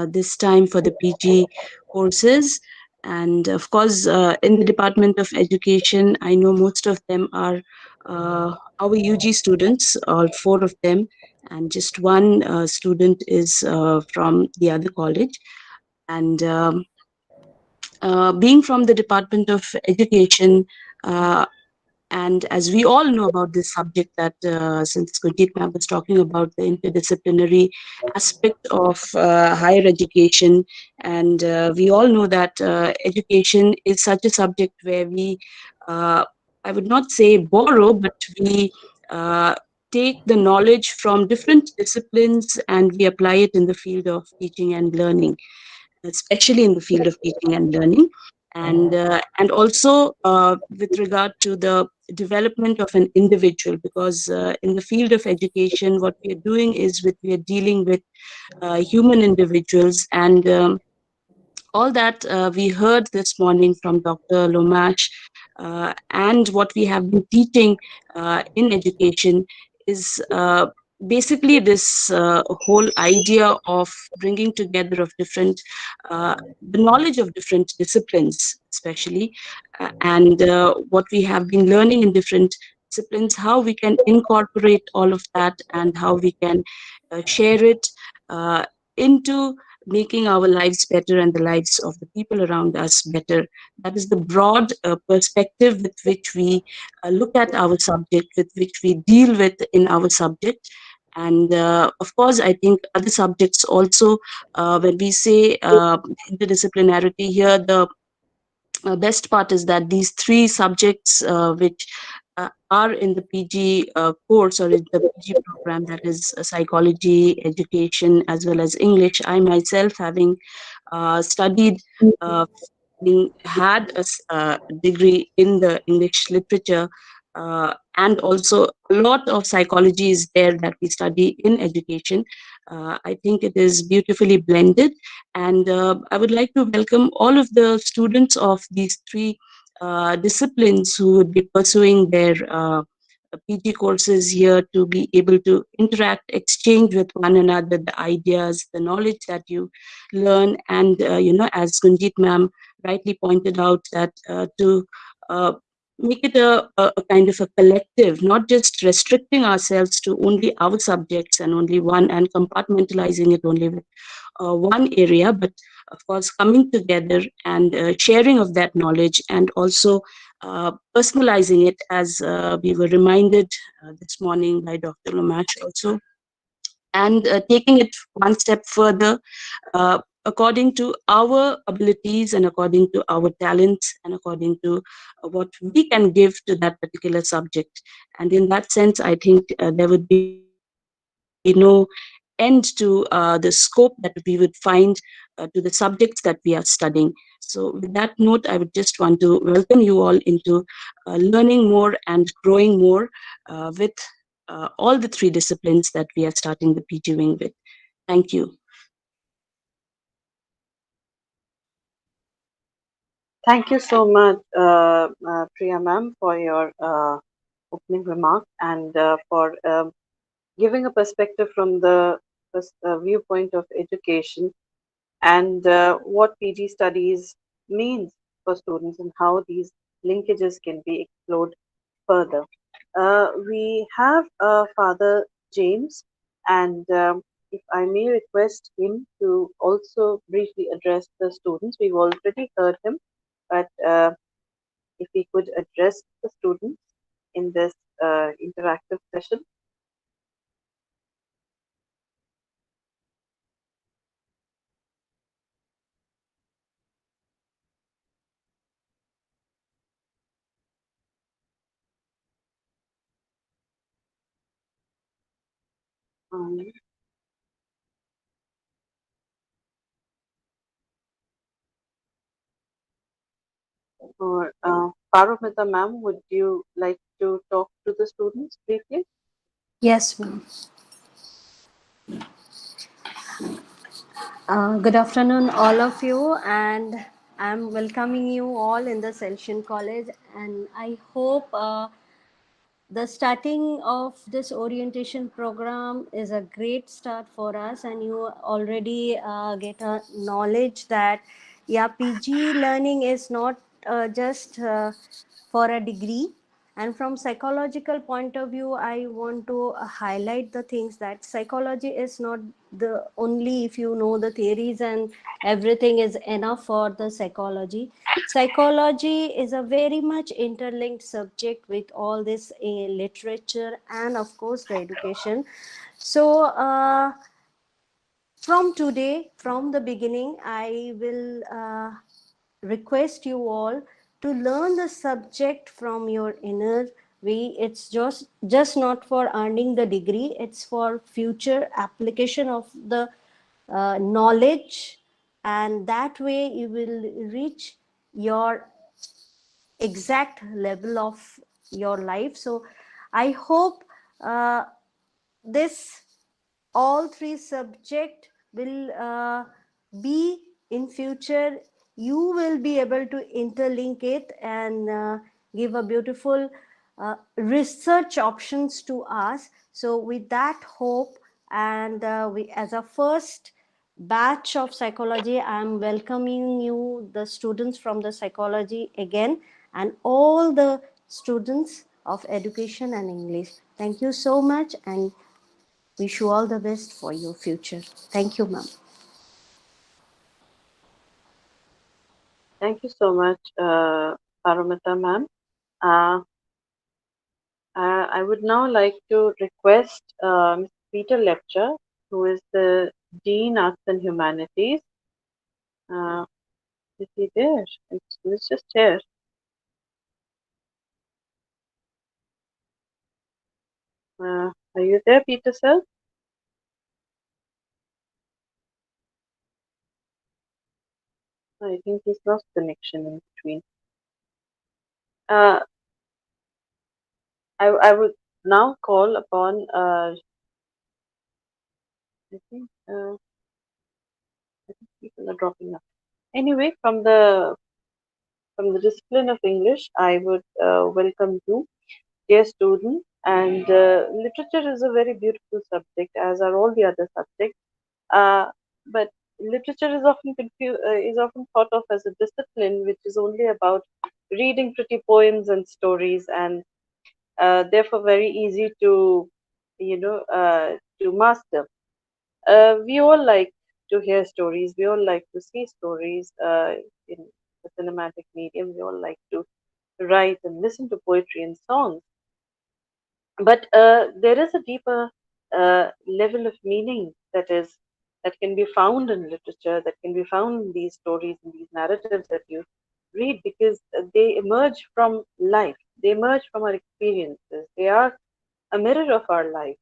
this time for the PG courses. And of course, in the Department of Education, I know most of them are our UG students, all four of them, and just one student is from the other college. And being from the Department of Education, and as we all know about this subject, that since Gurjeet ma'am was talking about the interdisciplinary aspect of higher education, and we all know that education is such a subject where we, I would not say borrow, but we take the knowledge from different disciplines and we apply it in the field of teaching and learning, especially in the field of teaching and learning, and also with regard to the development of an individual, because in the field of education, what we are doing is we are dealing with human individuals, and all that we heard this morning from Dr. Lomash, and what we have been teaching in education is basically this whole idea of bringing together of different, the knowledge of different disciplines, especially, and what we have been learning in different disciplines, how we can incorporate all of that and how we can share it into making our lives better and the lives of the people around us better. That is the broad perspective with which we look at our subject, with which we deal with in our subject. And of course, I think other subjects also, when we say interdisciplinarity here, the best part is that these three subjects, which are in the PG course or in the PG program, that is psychology, education, as well as English. I myself, having studied, had a degree in the English literature, and also a lot of psychology is there that we study in education. I think it is beautifully blended, and I would like to welcome all of the students of these three disciplines who would be pursuing their PG courses here to be able to interact, exchange with one another, the ideas, the knowledge that you learn, and as Gunjit ma'am rightly pointed out, that to uh, make it a kind of a collective, not just restricting ourselves to only our subjects and only one, and compartmentalizing it only with one area, but of course coming together and sharing of that knowledge, and also personalizing it, as we were reminded this morning by Dr. Lomash also, and taking it one step further according to our abilities and according to our talents and according to what we can give to that particular subject. And in that sense, I think there would be no end to the scope that we would find to the subjects that we are studying. So with that note, I would just want to welcome you all into learning more and growing more with all the three disciplines that we are starting the PG wing with. Thank you. Thank you so much, Priya ma'am, for your opening remark and for giving a perspective from the viewpoint of education and what PG studies means for students and how these linkages can be explored further. We have Father James, and if I may request him to also briefly address the students. We've already heard him, but if he could address the students in this interactive session. Um, or Paromita ma'am, would you like to talk to the students briefly? Yes, ma'am. Good afternoon, all of you, and I'm welcoming you all in the Salesian College. And I hope the starting of this orientation program is a great start for us, and you already get a knowledge that yeah, PG learning is not just for a degree. And from psychological point of view, I want to highlight the things that psychology is not the only, if you know the theories and everything is enough for the psychology. Psychology is a very much interlinked subject with all this literature and of course the education. So from today, from the beginning, I will request you all to learn the subject from your inner way. It's just not for earning the degree, it's for future application of the knowledge, and that way you will reach your exact level of your life. So I hope this all three subject will be in future, you will be able to interlink it and give a beautiful research options to us. So with that hope, and we as a first batch of psychology, I am welcoming you, the students from the psychology again, and all the students of education and English. Thank you so much, and wish you all the best for your future. Thank you, ma'am. Thank you so much, Paromita ma'am. Uh, I would now like to request Mr. Peter Lepcher, who is the Dean Arts and Humanities. Uh, is he there? It's just here. Are you there, Peter sir? I think he's lost connection in between. Uh, I would now call upon, I think people are dropping off. Anyway, from the discipline of English, I would welcome you, dear students. And literature is a very beautiful subject, as are all the other subjects. But literature is often is often thought of as a discipline which is only about reading pretty poems and stories, and therefore very easy to, to master. We all like to hear stories. We all like to see stories in the cinematic medium. We all like to write and listen to poetry and songs. But there is a deeper level of meaning that can be found in literature, that can be found in these stories and these narratives that you read, because they emerge from life. They emerge from our experiences. They are a mirror of our life,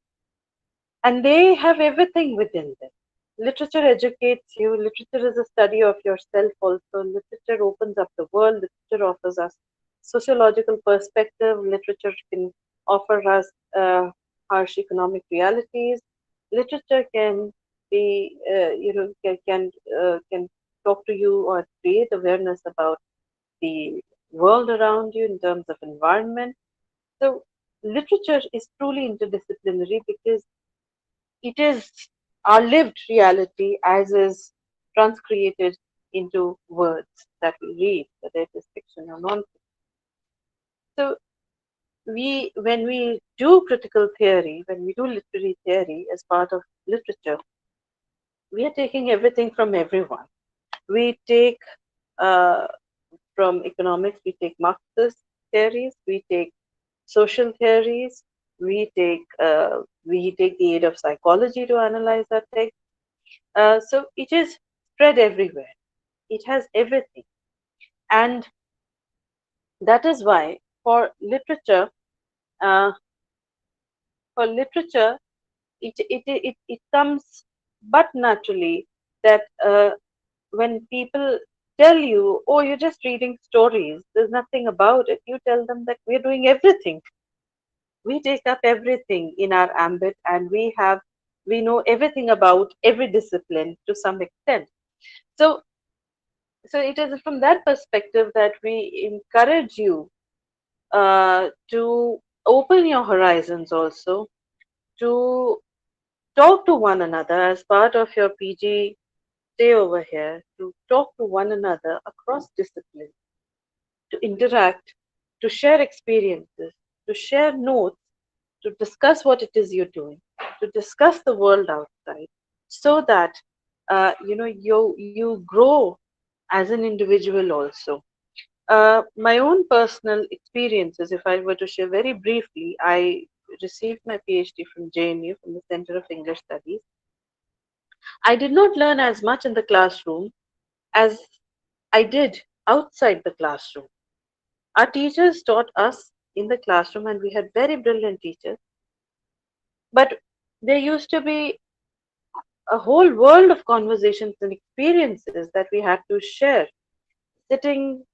and they have everything within them. Literature educates you. Literature is a study of yourself also. Literature opens up the world. Literature offers us sociological perspective. Literature can offer us harsh economic realities. Literature can be, can talk to you or create awareness about the world around you in terms of environment. So literature is truly interdisciplinary because it is our lived reality as is transcreated into words that we read, whether it is fiction or non-fiction. So when we do critical theory, when we do literary theory as part of literature, we are taking everything from everyone. We take uh, from economics, we take Marxist theories, we take social theories, we take the aid of psychology to analyze our text. So it is spread everywhere. It has everything, and that is why uh, for literature, it comes but naturally that when people tell you, "Oh, you're just reading stories. There's nothing about it," you tell them that we're doing everything. We take up everything in our ambit, and we know everything about every discipline to some extent. So it is from that perspective that we encourage you to open your horizons also, to talk to one another as part of your PG stay over here, to talk to one another across disciplines, to interact, to share experiences, to share notes, to discuss what it is you're doing, to discuss the world outside, so that you grow as an individual also. My own personal experiences, if I were to share very briefly, I received my PhD from JNU, from the Center of English Studies. I did not learn as much in the classroom as I did outside the classroom. Our teachers taught us in the classroom, and we had very brilliant teachers, but there used to be a whole world of conversations and experiences that we had to share, sitting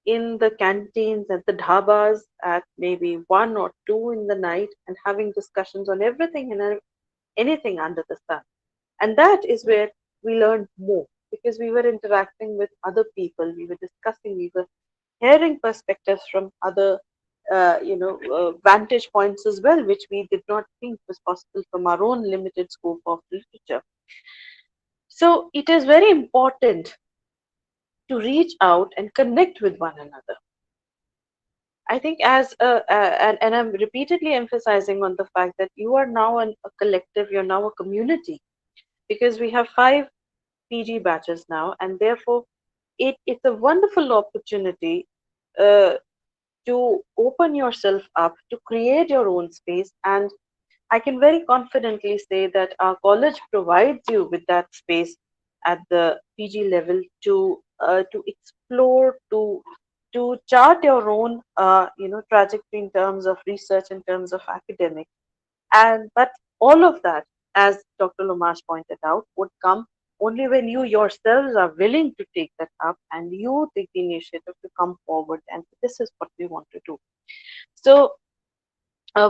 in the canteens at the dhabas at maybe 1 or 2 in the night and having discussions on everything and anything under the sun. And that is where we learned more, because we were interacting with other people, we were discussing, we were hearing perspectives from other vantage points as well, which we did not think was possible from our own limited scope of literature. So it is very important to reach out and connect with one another. I think and I'm repeatedly emphasizing on the fact that you are now a collective, you're now a community, because we have 5 PG batches now, and therefore it's a wonderful opportunity uh, to open yourself up, to create your own space. And I can very confidently say that our college provides you with that space at the PG level to explore, to chart your own trajectory in terms of research, in terms of academics. And but all of that, as Dr. Lomash pointed out, would come only when you yourselves are willing to take that up and you take the initiative to come forward, and this is what we want to do. So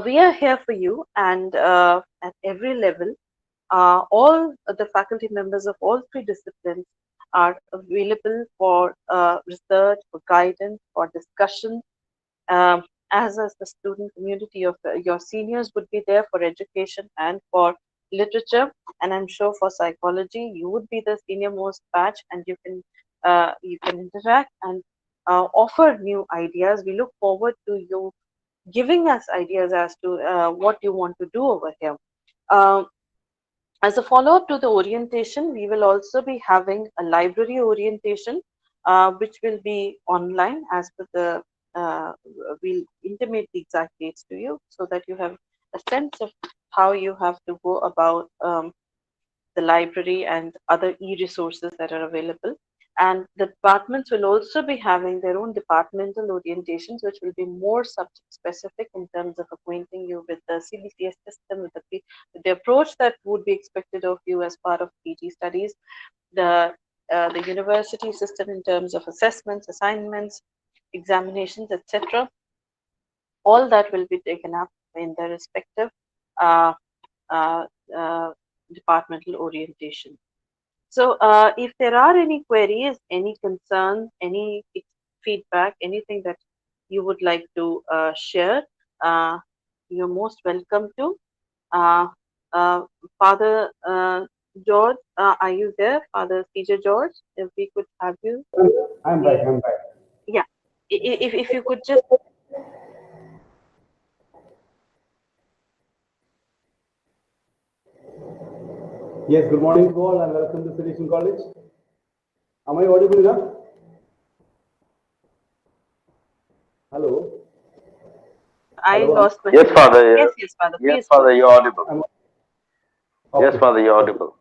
we are here for you, and at every level, all the faculty members of all three disciplines are available for research, for guidance, for discussion, um, as the student community of your seniors would be there for education and for literature, and I'm sure for psychology you would be the senior most batch, and you can interact and offer new ideas. We look forward to you giving us ideas as to what you want to do over here. Um, as a follow-up to the orientation, we will also be having a library orientation, which will be online as per the, we'll intimate the exact dates to you so that you have a sense of how you have to go about the library and other e-resources that are available. And the departments will also be having their own departmental orientations, which will be more subject specific in terms of acquainting you with the CBCS system, with the approach that would be expected of you as part of PG studies, the university system in terms of assessments, assignments, examinations, etc. All that will be taken up in the respective uh, uh, uh, departmental orientation. So if there are any queries, any concerns, any feedback, anything that you would like to share, you're most welcome to. Father George, are you there? Father CJ George, if we could have you. I'm back. Yeah, if you could just. Yes, good morning to all and welcome to Salesian College. Am I audible now? Hello? I Hello? lost my. Yes, Father. Yes, Father. Yes, Please Father, you're audible. Okay. Yes, Father, you're audible.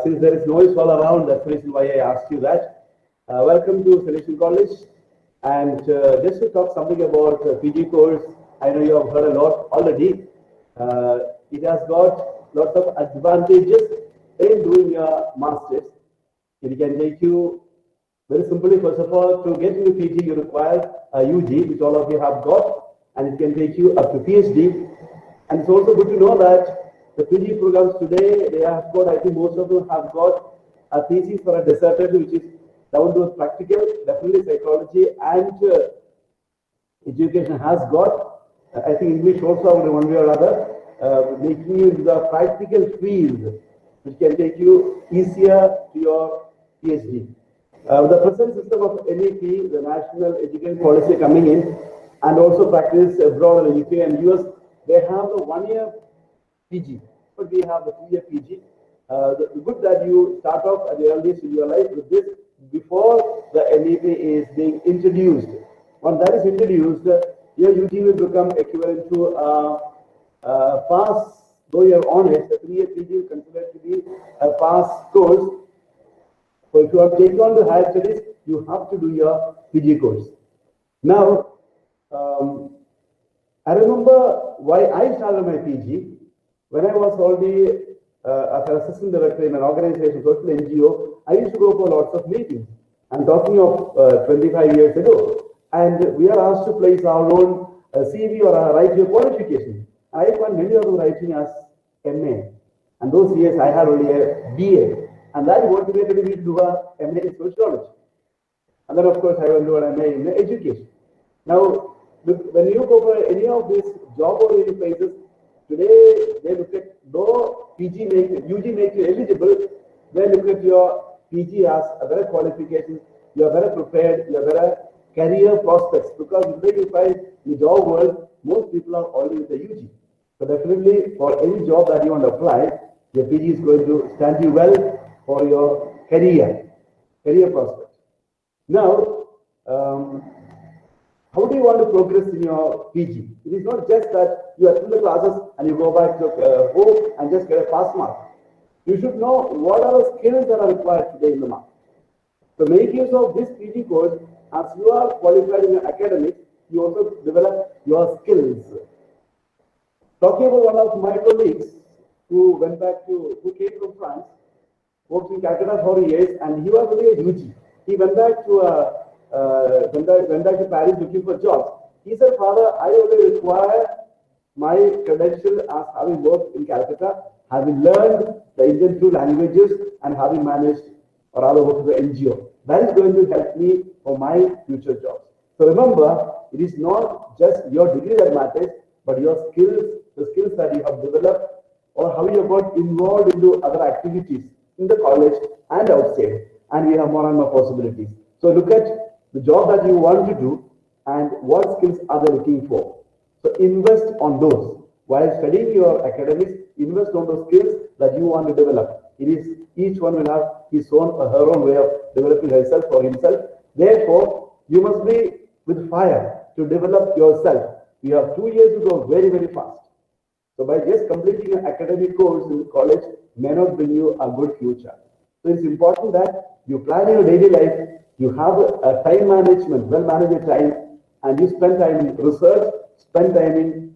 Since there is noise all around, that's the reason why I asked you that. Welcome to Salesian College. And just to talk something about PG course, I know you have heard a lot already. It has got lots of advantages in doing your masters. It can take you very simply. First of all, to get into PG, you require a UG, which all of you have got, and it can take you up to PhD. And it's also good to know that the PG programs today, they have got, I think most of them have got a thesis for a dissertation, which is down to practical. Definitely psychology and education has got, I think English also in one way or other, making you into the practical field, which can take you easier to your PhD. The present system of NEP, the National Education Policy coming in, and also practice abroad in the UK and US, they have the 1 year PG, but we have the 2 year PG. The good that you start off at the earliest in your life with this before the NEP is being introduced. Once that is introduced, your UG will become equivalent to pass, though you're on it, the 3 year PG is considered to be a pass course. So if you are taking on the higher studies, you have to do your PG course. Now, I remember why I started my PG. When I was already as an assistant director in an organization, social NGO, I used to go for lots of meetings. I'm talking of 25 years ago. And we are asked to place our own CV or write your qualification. I found many of them writing as MA. And those years I had only a BA. And that motivated me to do a MA in sociology. And then, of course, I went to an MA in education. Now, when you go for any of these job-oriented places, today they look at, though UG makes you eligible, they look at your PG as a better qualification, you are better prepared, you are better career prospects. Because today you find in the job world, most people are already with the UG. So definitely, for any job that you want to apply, your PG is going to stand you well for your career prospects. Now, how do you want to progress in your PG? It is not just that you attend the classes and you go back to home and just get a pass mark. You should know what are the skills that are required today in the market. So make use of this PG course. As you are qualified in your academics, you also develop your skills. Talking about one of my colleagues who came from France, worked in Calcutta for years, and he was really a UG. He went back to Paris looking for jobs. He said, "Father, I only require my credential as having worked in Calcutta, having learned the Indian two languages, and having managed or rather worked with the NGO. That is going to help me for my future jobs." So remember, it is not just your degree that matters, but your skills, the skills that you have developed, or how you got involved into other activities in the college and outside. And we have more and more possibilities. So look at the job that you want to do and what skills are they looking for. So invest on those. While studying your academics, invest on those skills that you want to develop. It is each one will have his own or her own way of developing herself or himself. Therefore, you must be with fire to develop yourself. You have 2 years to go very, very fast. So by just completing an academic course in college may not bring you a good future. So it's important that you plan your daily life, you have a time management, well manage your time, and you spend time in research, spend time in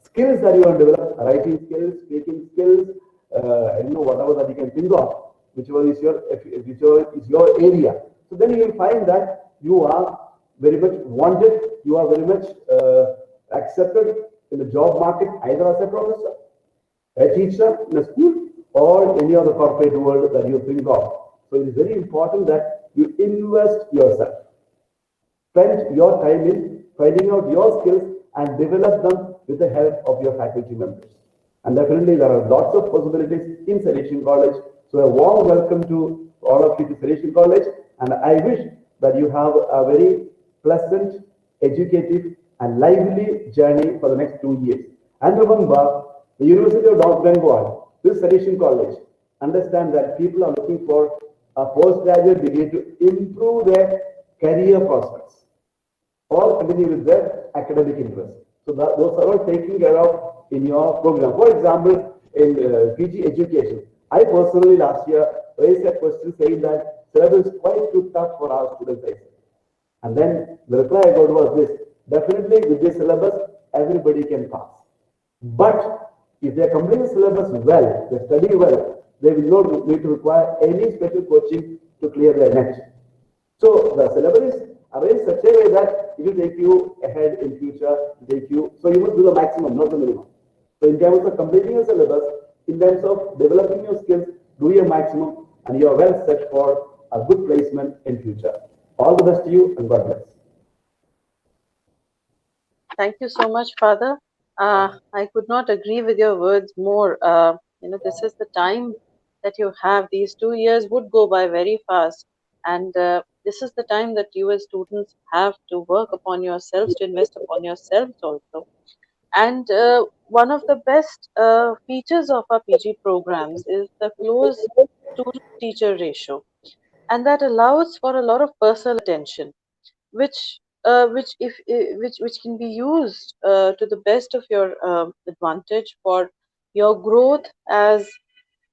skills that you want to develop, writing skills, speaking skills, whatever that you can think of, whichever is your area. So then you will find that you are very much wanted, you are very much accepted in the job market, either as a professor, a teacher in a school, or any other corporate world that you think of. So it is very important that you invest yourself. Spend your time in finding out your skills and develop them with the help of your faculty members. And definitely there are lots of possibilities in Salesian College. So a warm welcome to all of you to Salesian College. And I wish that you have a very pleasant, educative, and lively journey for the next 2 years. And remember, the University of North Bengal, this Salesian College, understand that people are looking for a postgraduate degree to improve their career prospects or continue with their academic interests. So those are all taken care of in your program. For example, in PG education, I personally last year raised a question saying that syllabus is quite too tough for our students. And then the reply I got was this: definitely with this syllabus, everybody can pass. But if they complete the syllabus well, they study well, they will not need to require any special coaching to clear their net. So the syllabus is arranged such a way that it will take you ahead in future, so you must do the maximum, not the minimum. So in terms of completing your syllabus, in terms of developing your skills, do your maximum, and you are well set for a good placement in future. All the best to you, and God bless. Thank you so much, Father. I could not agree with your words more. This is the time that you have. These 2 years would go by very fast, and this is the time that you as students have to work upon yourselves, to invest upon yourselves also. And one of the best features of our PG programs is the close student-teacher ratio, and that allows for a lot of personal attention, which can be used to the best of your advantage for your growth as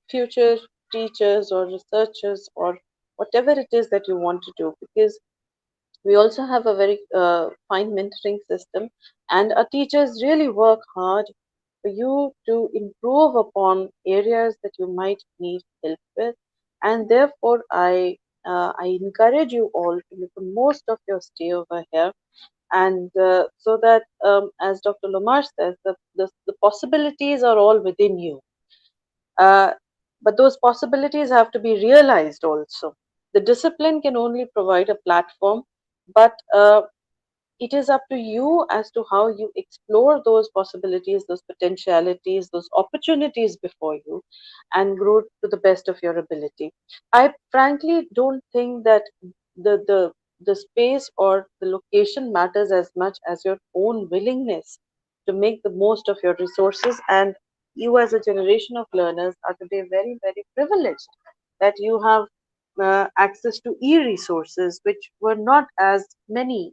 future teachers or researchers or whatever it is that you want to do, because we also have a very fine mentoring system, and our teachers really work hard for you to improve upon areas that you might need help with. And therefore I encourage you all to make the most of your stay over here, and so that as Dr. Lomar says, the possibilities are all within you, but those possibilities have to be realized also. The discipline can only provide a platform, but it is up to you as to how you explore those possibilities, those potentialities, those opportunities before you, and grow to the best of your ability. I frankly don't think that the space or the location matters as much as your own willingness to make the most of your resources. And you as a generation of learners are today very, very privileged that you have access to e-resources, which were not as many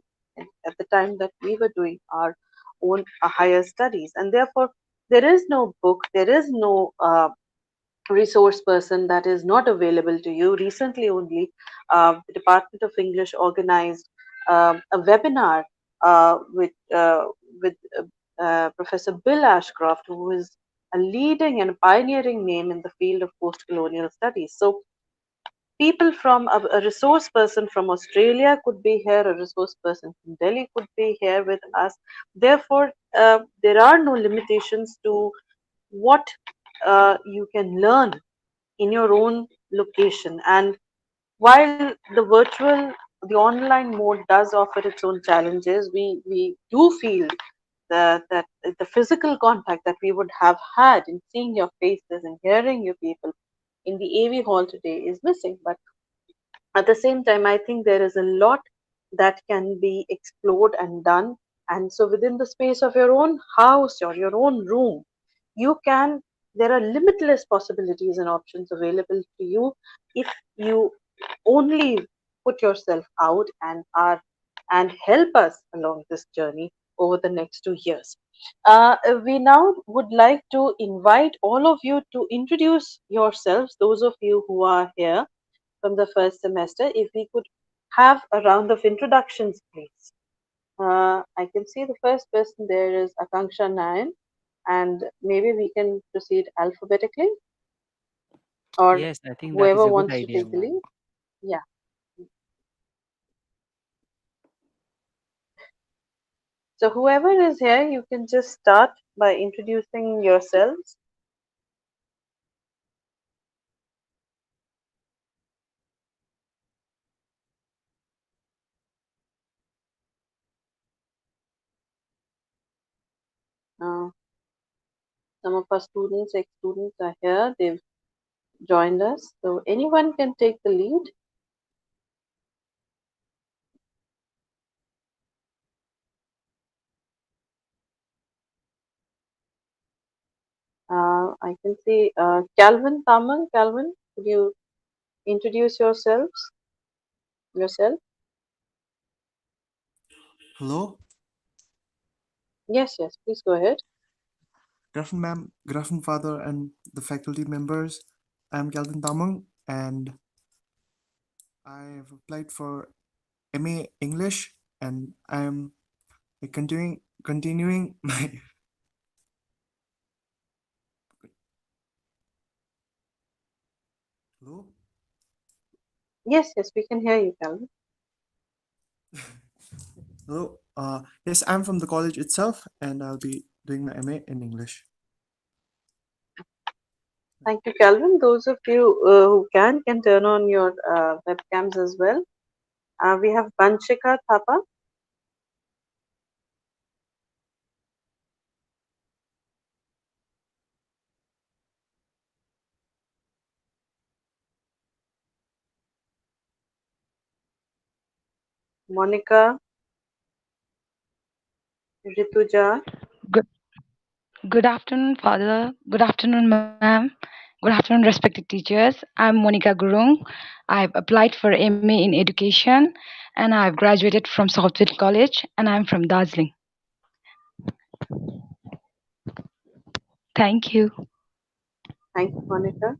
at the time that we were doing our own higher studies. And therefore, there is no book, there is no resource person that is not available to you. Recently only, the Department of English organized a webinar with Professor Bill Ashcroft, who is a leading and pioneering name in the field of post-colonial studies. So people from a resource person from Australia could be here, a resource person from Delhi could be here with us. Therefore, there are no limitations to what you can learn in your own location. And while the online mode does offer its own challenges, we do feel that the physical contact that we would have had in seeing your faces and hearing your people in the AV hall today is missing. But at the same time, I think there is a lot that can be explored and done. And so within the space of your own house or your own room, you can, there are limitless possibilities and options available to you if you only put yourself out and help us along this journey over the next 2 years. We now would like to invite all of you to introduce yourselves, those of you who are here from the first semester. If we could have a round of introductions, please. I can see the first person there is Akanksha Nayan, and maybe we can proceed alphabetically, or Yes, I think that is whoever a good wants to idea, take the ma'am. lead. Yeah. So whoever is here, you can just start by introducing yourselves. Some of our students, ex-students are here. They've joined us. So anyone can take the lead. I can see Calvin Taman. Calvin, could you introduce yourself? Hello, Yes, yes, please go ahead. good afternoon, ma'am. Good afternoon, father, and the faculty members. I'm Calvin Tamang, and I've applied for MA English, and I'm continuing my. Hello. Yes, yes, we can hear you, Calvin. Hello. Yes, I'm from the college itself, and I'll be doing my MA in English. Thank you, Calvin. Those of you who can turn on your webcams as well. We have Banchika Thapa. Monica, Rituja. Good, good afternoon, Father. Good afternoon, ma'am. Good afternoon, respected teachers. I'm Monica Gurung. I've applied for MA in Education and I've graduated from Southfield College and I'm from Darjeeling. Thank you. Thank you, Monica.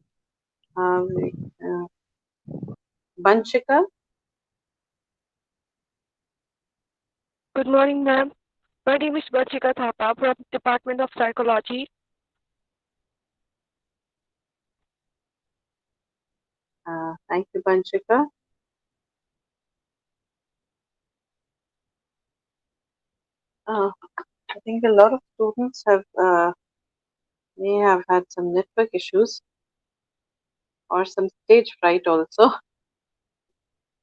Banchika. Good morning, ma'am. My name is Banchika Thapa from Department of Psychology. Thank you, Banchika. I think a lot of students may have had some network issues or some stage fright also.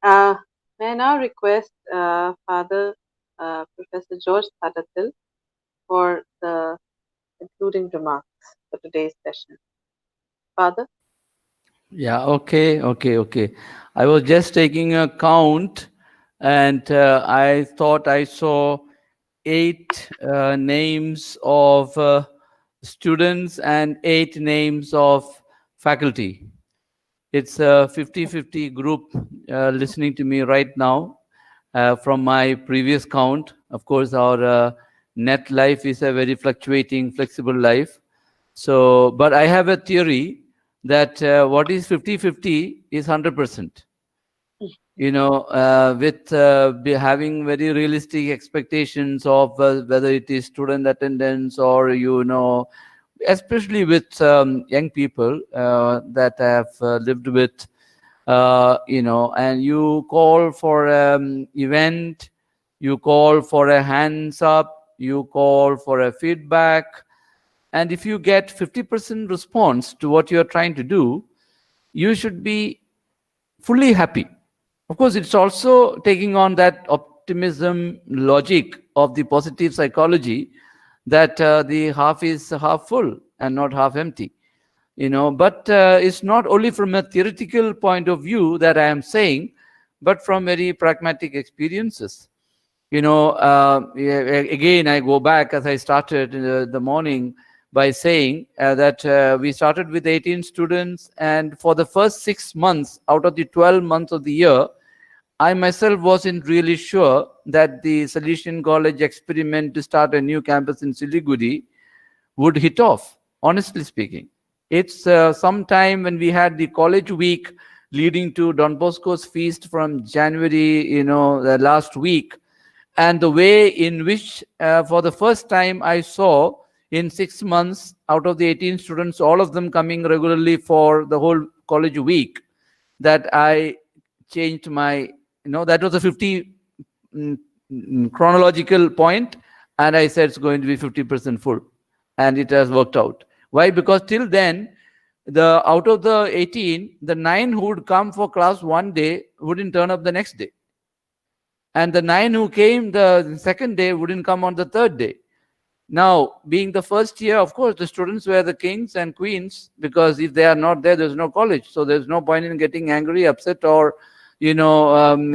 May I now request Father Professor George Thadatil for the concluding remarks for today's session. Father? Yeah, okay. I was just taking a count and I thought I saw 8 names of students and 8 names of faculty. It's a 50-50 group listening to me right now from my previous count. Of course, our net life is a very fluctuating, flexible life. So, but I have a theory that what is 50-50 is 100%. With having very realistic expectations of whether it is student attendance or, especially with young people that I have lived with, and you call for an event, you call for a hands up, you call for a feedback, and if you get 50% response to what you're trying to do, you should be fully happy. Of course, it's also taking on that optimism logic of the positive psychology that the half is half full and not half empty. But it's not only from a theoretical point of view that I am saying, but from very pragmatic experiences. Again, I go back as I started in the morning by saying that we started with 18 students, and for the first 6 months out of the 12 months of the year, I myself wasn't really sure that the Salesian College experiment to start a new campus in Siliguri would hit off, honestly speaking. It's sometime when we had the college week leading to Don Bosco's feast from January, the last week, and the way in which for the first time I saw in 6 months out of the 18 students, all of them coming regularly for the whole college week, that I changed my, that was a 50 chronological point, and I said it's going to be 50% full, and it has worked out. Why? Because till then, out of the 18, the 9 who would come for class one day wouldn't turn up the next day. And the 9 who came the second day wouldn't come on the third day. Now, being the first year, of course, the students were the kings and queens, because if they are not there, there's no college. So there's no point in getting angry, upset, or, calling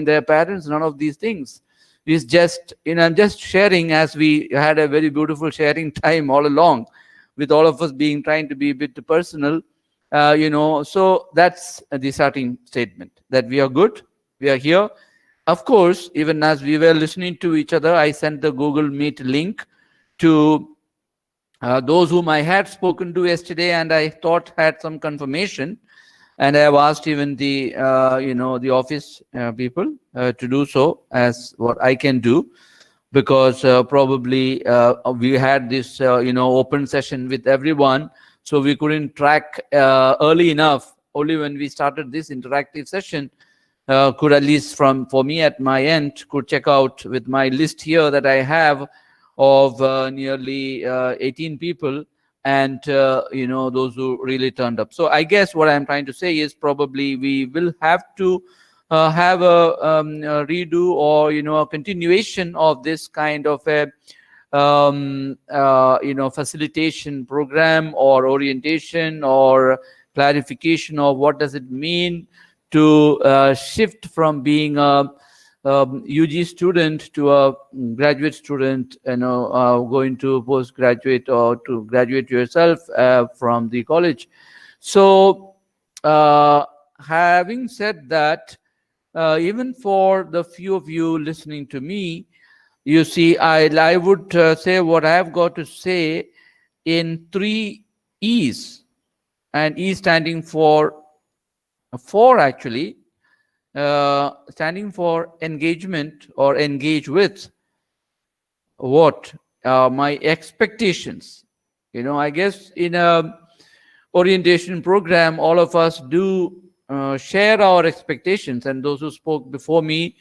their parents, none of these things. It's just, I'm just sharing, as we had a very beautiful sharing time all along, with all of us trying to be a bit personal, so that's the starting statement, that we are good, we are here. Of course, even as we were listening to each other, I sent the Google Meet link to those whom I had spoken to yesterday, and I thought had some confirmation. And I have asked even the, the office people to do so, as what I can do, because probably we had this, open session with everyone, so we couldn't track early enough. Only when we started this interactive session, could, at least for me at my end, could check out with my list here that I have of nearly 18 people, and those who really turned up. So I guess what I'm trying to say is probably we will have to have a redo, or a continuation of this kind of a facilitation program, or orientation, or clarification of what does it mean to shift from being a UG student to a graduate student, going to postgraduate or to graduate yourself from the college. So having said that, even for the few of you listening to me, you see, I would say what I have got to say in 3 E's, and E standing for actually, standing for engagement, or engage with what my expectations. I guess in a orientation program, all of us do share our expectations, and those who spoke before me,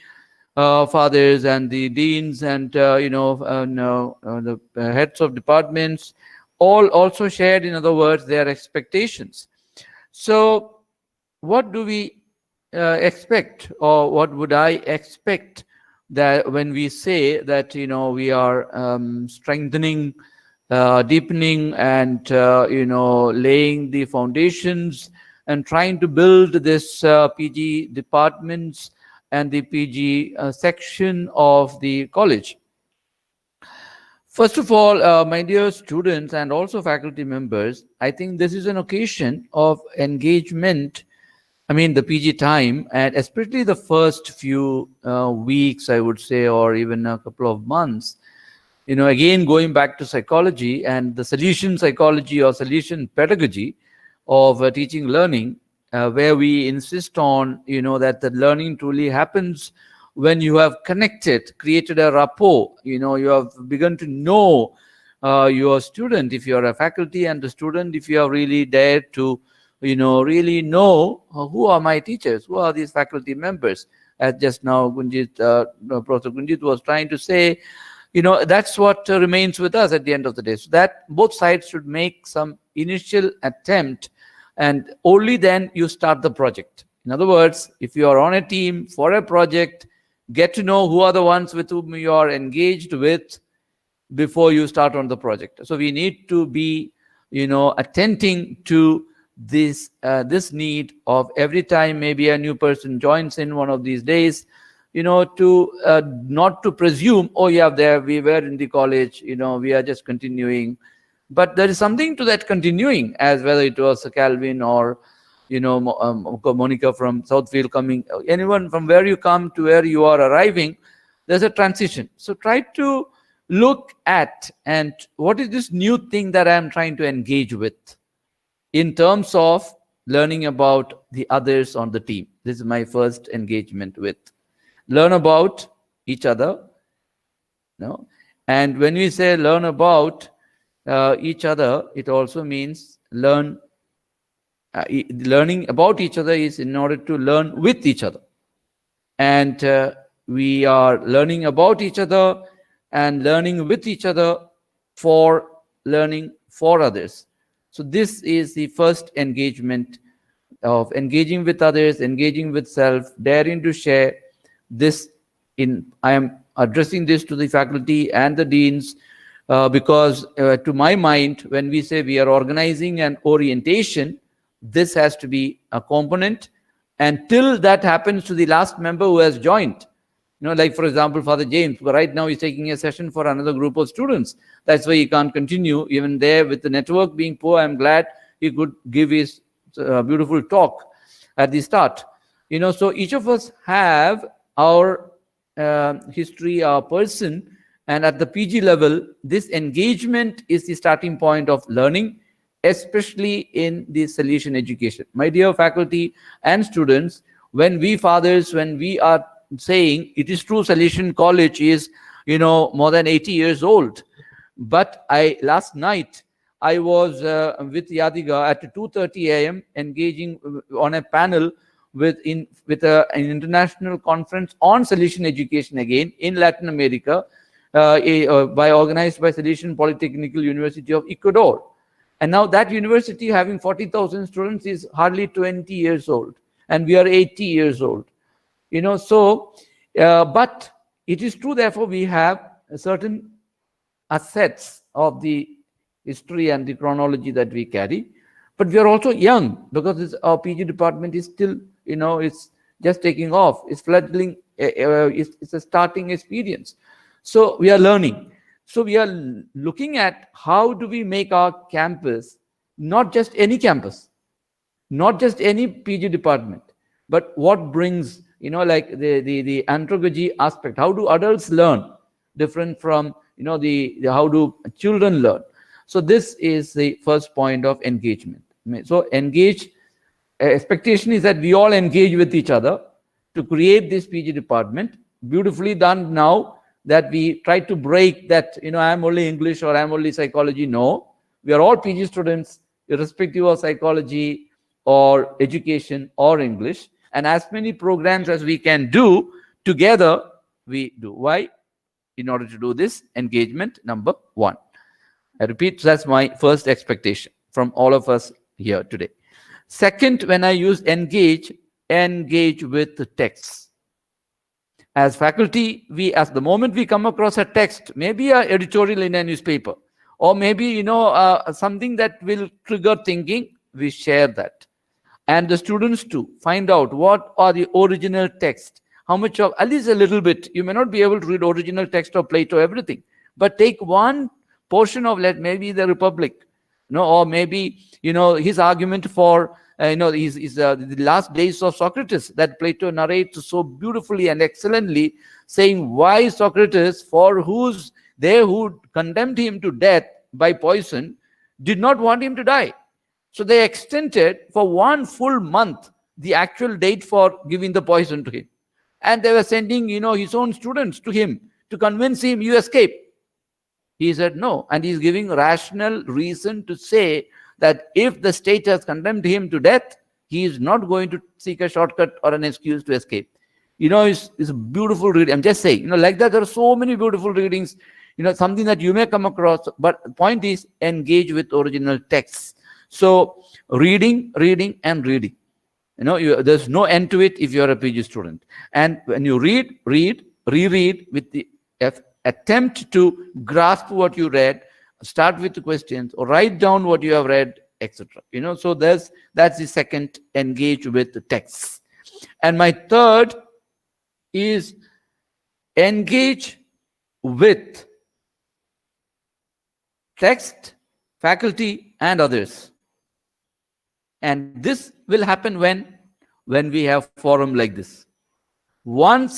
fathers and the deans and the heads of departments, all also shared, in other words, their expectations. So what do we expect, or what would I expect, that when we say that we are strengthening, deepening, and laying the foundations and trying to build this PG departments and the PG section of the college? First of all, my dear students and also faculty members, I think this is an occasion of engagement. I mean, the PG time, and especially the first few weeks, I would say, or even a couple of months. Again, going back to psychology and the Salesian psychology or Salesian pedagogy of teaching learning, where we insist on, that the learning truly happens when you have connected, created a rapport, you have begun to know your student, if you are a faculty, and the student, if you are really there to, really know who are my teachers, who are these faculty members. As just now Professor Gunjit was trying to say, that's what remains with us at the end of the day. So that both sides should make some initial attempt, and only then you start the project. In other words, if you are on a team for a project, get to know who are the ones with whom you are engaged with before you start on the project. So we need to be, attending to this need of every time maybe a new person joins in one of these days, to not to presume, oh yeah, there we were in the college, we are just continuing. But there is something to that continuing, as whether it was Calvin or Monica from Southfield coming, anyone from where you come to where you are arriving, there's a transition. So try to look at, and what is this new thing that I'm trying to engage with in terms of learning about the others on the team. This is my first engagement with. Learn about each other. And when we say learn about each other, it also means learning about each other is in order to learn with each other. And we are learning about each other and learning with each other for learning for others. So this is the first engagement of engaging with others, engaging with self, daring to share this. I am addressing this to the faculty and the deans because to my mind, when we say we are organizing an orientation, this has to be a component. And till that happens to the last member who has joined, like for example, Father James, right now he's taking a session for another group of students. That's why he can't continue. Even there, with the network being poor, I'm glad he could give his beautiful talk at the start. So each of us have our history, our person, and at the PG level, this engagement is the starting point of learning, especially in the Salesian education. My dear faculty and students, when we fathers, when we are saying it is true, Salesian College is, more than 80 years old. But last night, I was with Yadiga at 2:30 a.m. engaging on a panel with an international conference on Salesian education again in Latin America, organized by Salesian Polytechnical University of Ecuador. And now that university, having 40,000 students, is hardly 20 years old, and we are 80 years old. But it is true, therefore, we have certain assets of the history and the chronology that we carry. But we are also young, because our PG department is still, it's just taking off. It's fledgling, it's a starting experience. So we are learning. So we are looking at how do we make our campus not just any campus, not just any PG department, but what brings, like the andragogy aspect. How do adults learn different from, how do children learn? So this is the first point of engagement. So expectation is that we all engage with each other to create this PG department. Beautifully done now that we try to break that, I'm only English or I'm only psychology. No, we are all PG students, irrespective of psychology or education or English. And as many programs as we can do together, we do. Why? In order to do this engagement, number one. I repeat, that's my first expectation from all of us here today. Second, when I use engage with the texts. As faculty, as the moment we come across a text, maybe an editorial in a newspaper, or maybe, something that will trigger thinking, we share that. And the students too, find out what are the original text, how much of, at least a little bit. You may not be able to read original text of Plato, everything, but take one portion of, maybe the Republic, or maybe, his argument for, the last days of Socrates that Plato narrates so beautifully and excellently, saying why Socrates, for whose who condemned him to death by poison, did not want him to die. So they extended for 1 full month the actual date for giving the poison to him. And they were sending, his own students to him to convince him, you escape. He said no, and he's giving rational reason to say that if the state has condemned him to death, he is not going to seek a shortcut or an excuse to escape. It's a beautiful reading. I'm just saying, like that, there are so many beautiful readings, something that you may come across. But the point is, engage with original texts. So reading, and reading. There's no end to it if you're a PG student. And when you read, reread with the attempt to grasp what you read, start with the questions, or write down what you have read, etc. So that's the second, engage with the texts. And my third is engage with text, faculty, and others. And this will happen when we have forum like this. Once